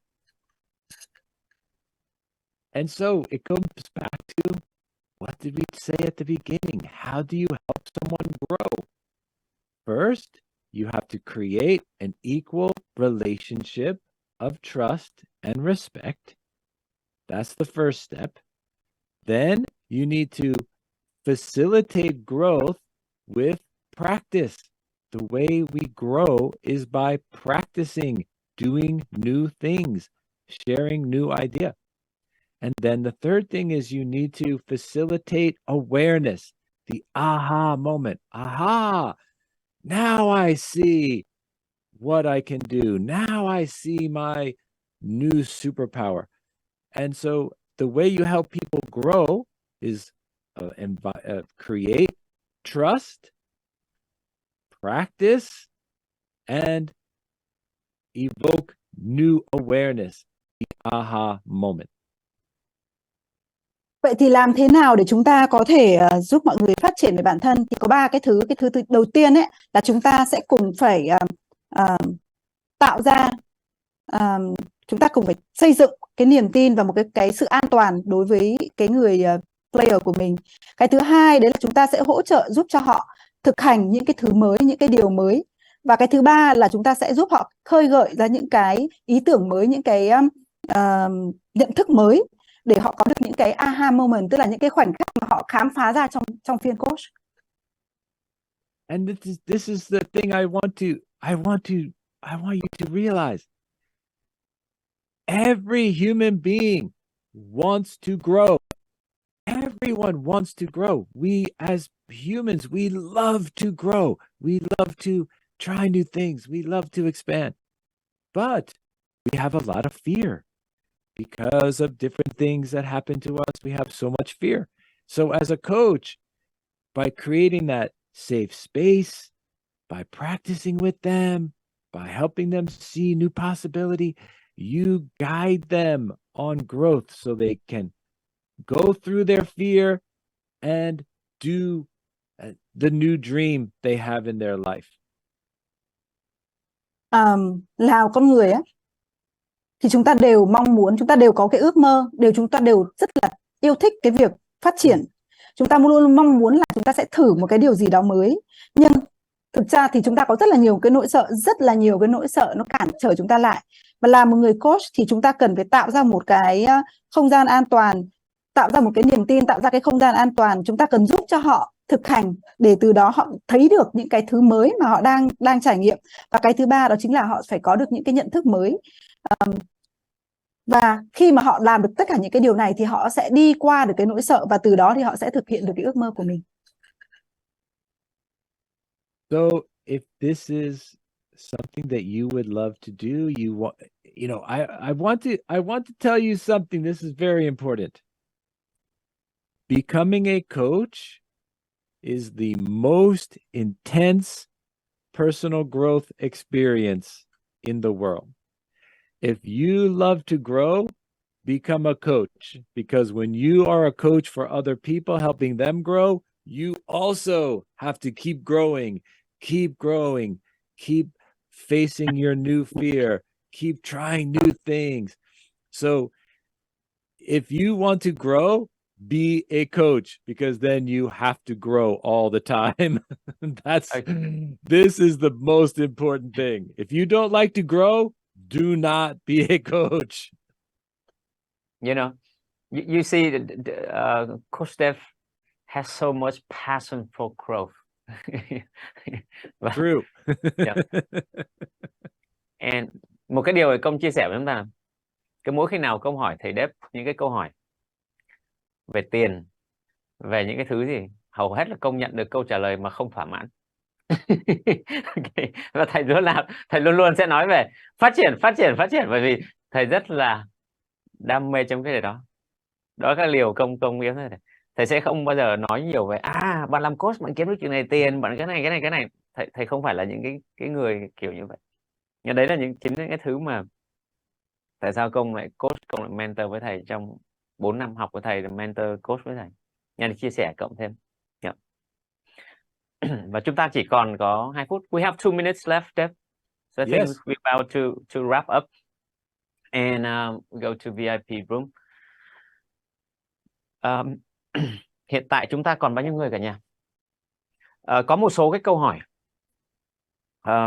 And so it comes back to, what did we say at the beginning? How do you help someone grow? First, you have to create an equal relationship of trust and respect. That's the first step. Then you need to facilitate growth with practice. The way we grow is by practicing, doing new things, sharing new idea. And then the third thing is you need to facilitate awareness, the aha moment. Aha, now I see what I can do. Now I see my new superpower. And so the way you help people grow is create trust, practice, and evoke new awareness, the aha moment. Vậy thì làm thế nào để chúng ta có thể giúp mọi người phát triển về bản thân? Thì có ba cái thứ. Cái thứ đầu tiên ấy là chúng ta sẽ cùng phải tạo ra, chúng ta cùng phải xây dựng cái niềm tin và một cái sự an toàn đối với cái người player của mình. Cái thứ hai đấy là chúng ta sẽ hỗ trợ giúp cho họ thực hành những cái thứ mới, những cái điều mới. Và cái thứ ba là chúng ta sẽ giúp họ khơi gợi ra những cái ý tưởng mới, những cái nhận thức mới để họ có được những cái aha moment, tức là những cái khoảnh khắc mà họ khám phá ra trong phiên coach. And this is the thing I want you to realize. Every human being wants to grow. Everyone wants to grow. We as humans, we love to grow. We love to try new things. We love to expand. But we have a lot of fear. Because of different things that happen to us, we have so much fear. So as a coach, by creating that safe space, by practicing with them, by helping them see new possibility, you guide them on growth so they can go through their fear and do the new dream they have in their life. Là con người á, thì chúng ta đều mong muốn, chúng ta đều có cái ước mơ, chúng ta đều rất là yêu thích cái việc phát triển. Chúng ta luôn mong muốn là chúng ta sẽ thử một cái điều gì đó mới. Nhưng thực ra thì chúng ta có rất là nhiều cái nỗi sợ nó cản trở chúng ta lại. Và là một người coach thì chúng ta cần phải tạo ra một cái không gian an toàn, tạo ra một cái niềm tin, tạo ra cái không gian an toàn. Chúng ta cần giúp cho họ thực hành để từ đó họ thấy được những cái thứ mới mà họ đang trải nghiệm. Và cái thứ ba đó chính là họ phải có được những cái nhận thức mới. Và khi mà họ làm được tất cả những cái điều này thì họ sẽ đi qua được cái nỗi sợ, và từ đó thì họ sẽ thực hiện được cái ước mơ của mình. So if this is something that you would love to do, I want to tell you something. This is very important. Becoming a coach is the most intense personal growth experience in the world. If you love to grow, become a coach, because when you are a coach for other people, helping them grow, you also have to keep growing, keep facing your new fear, keep trying new things. So if you want to grow, be a coach, because then you have to grow all the time. This is the most important thing. If you don't like to grow, do not be a coach. You see, Coach Steph has so much passion for growth. True. Yeah. And một cái điều công chia sẻ với chúng ta là cái mỗi khi nào công hỏi thầy Đếp những cái câu hỏi về tiền, về những cái thứ gì, hầu hết là công nhận được câu trả lời mà không thỏa mãn. Okay. Và thầy luôn luôn sẽ nói về phát triển, bởi vì thầy rất là đam mê trong cái điều đó. Đó là cái liều công yếu thôi. Thầy sẽ không bao giờ nói nhiều về bạn làm coach bạn kiếm được chuyện này tiền, bạn cái này. Thầy không phải là những cái người kiểu như vậy. Nhưng đấy là chính những cái thứ mà tại sao công lại coach, công lại mentor với thầy trong 4 năm học với thầy, là mentor coach với thầy. Nha, chia sẻ cộng thêm. Yeah. Và chúng ta chỉ còn có 2 phút. We have 2 minutes left, Deb. So I think Yes. we're about to wrap up and we go to VIP room. Hiện tại chúng ta còn bao nhiêu người cả nhà? Có một số cái câu hỏi.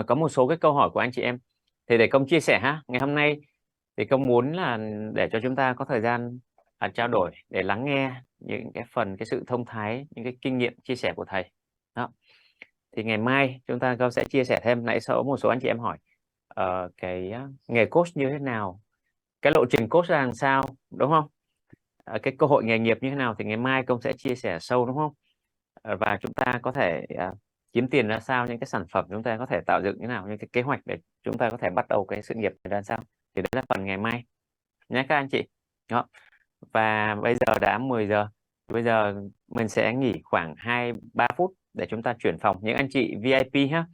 Có một số cái câu hỏi của anh chị em. Thì để công chia sẻ ha. Ngày hôm nay thì công muốn là để cho chúng ta có thời gian trao đổi để lắng nghe những cái phần, cái sự thông thái, những cái kinh nghiệm chia sẻ của thầy. Đó. Thì ngày mai chúng ta sẽ chia sẻ thêm. Nãy sau một số anh chị em hỏi cái nghề coach như thế nào, cái lộ trình coach ra làm sao, đúng không? Cái cơ hội nghề nghiệp như thế nào thì ngày mai công sẽ chia sẻ sâu, đúng không? Và chúng ta có thể kiếm tiền ra sao, những cái sản phẩm chúng ta có thể tạo dựng như thế nào, những cái kế hoạch để chúng ta có thể bắt đầu cái sự nghiệp ra sao. Thì đấy là phần ngày mai nhé các anh chị. Đó. Và bây giờ đã 10 giờ. Bây giờ mình sẽ nghỉ khoảng 2-3 phút để chúng ta chuyển phòng. Những anh chị VIP ha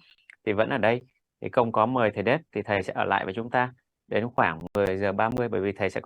thì vẫn ở đây. Thì công có mời thầy Đết thì thầy sẽ ở lại với chúng ta đến khoảng 10 giờ 30, bởi vì thầy sẽ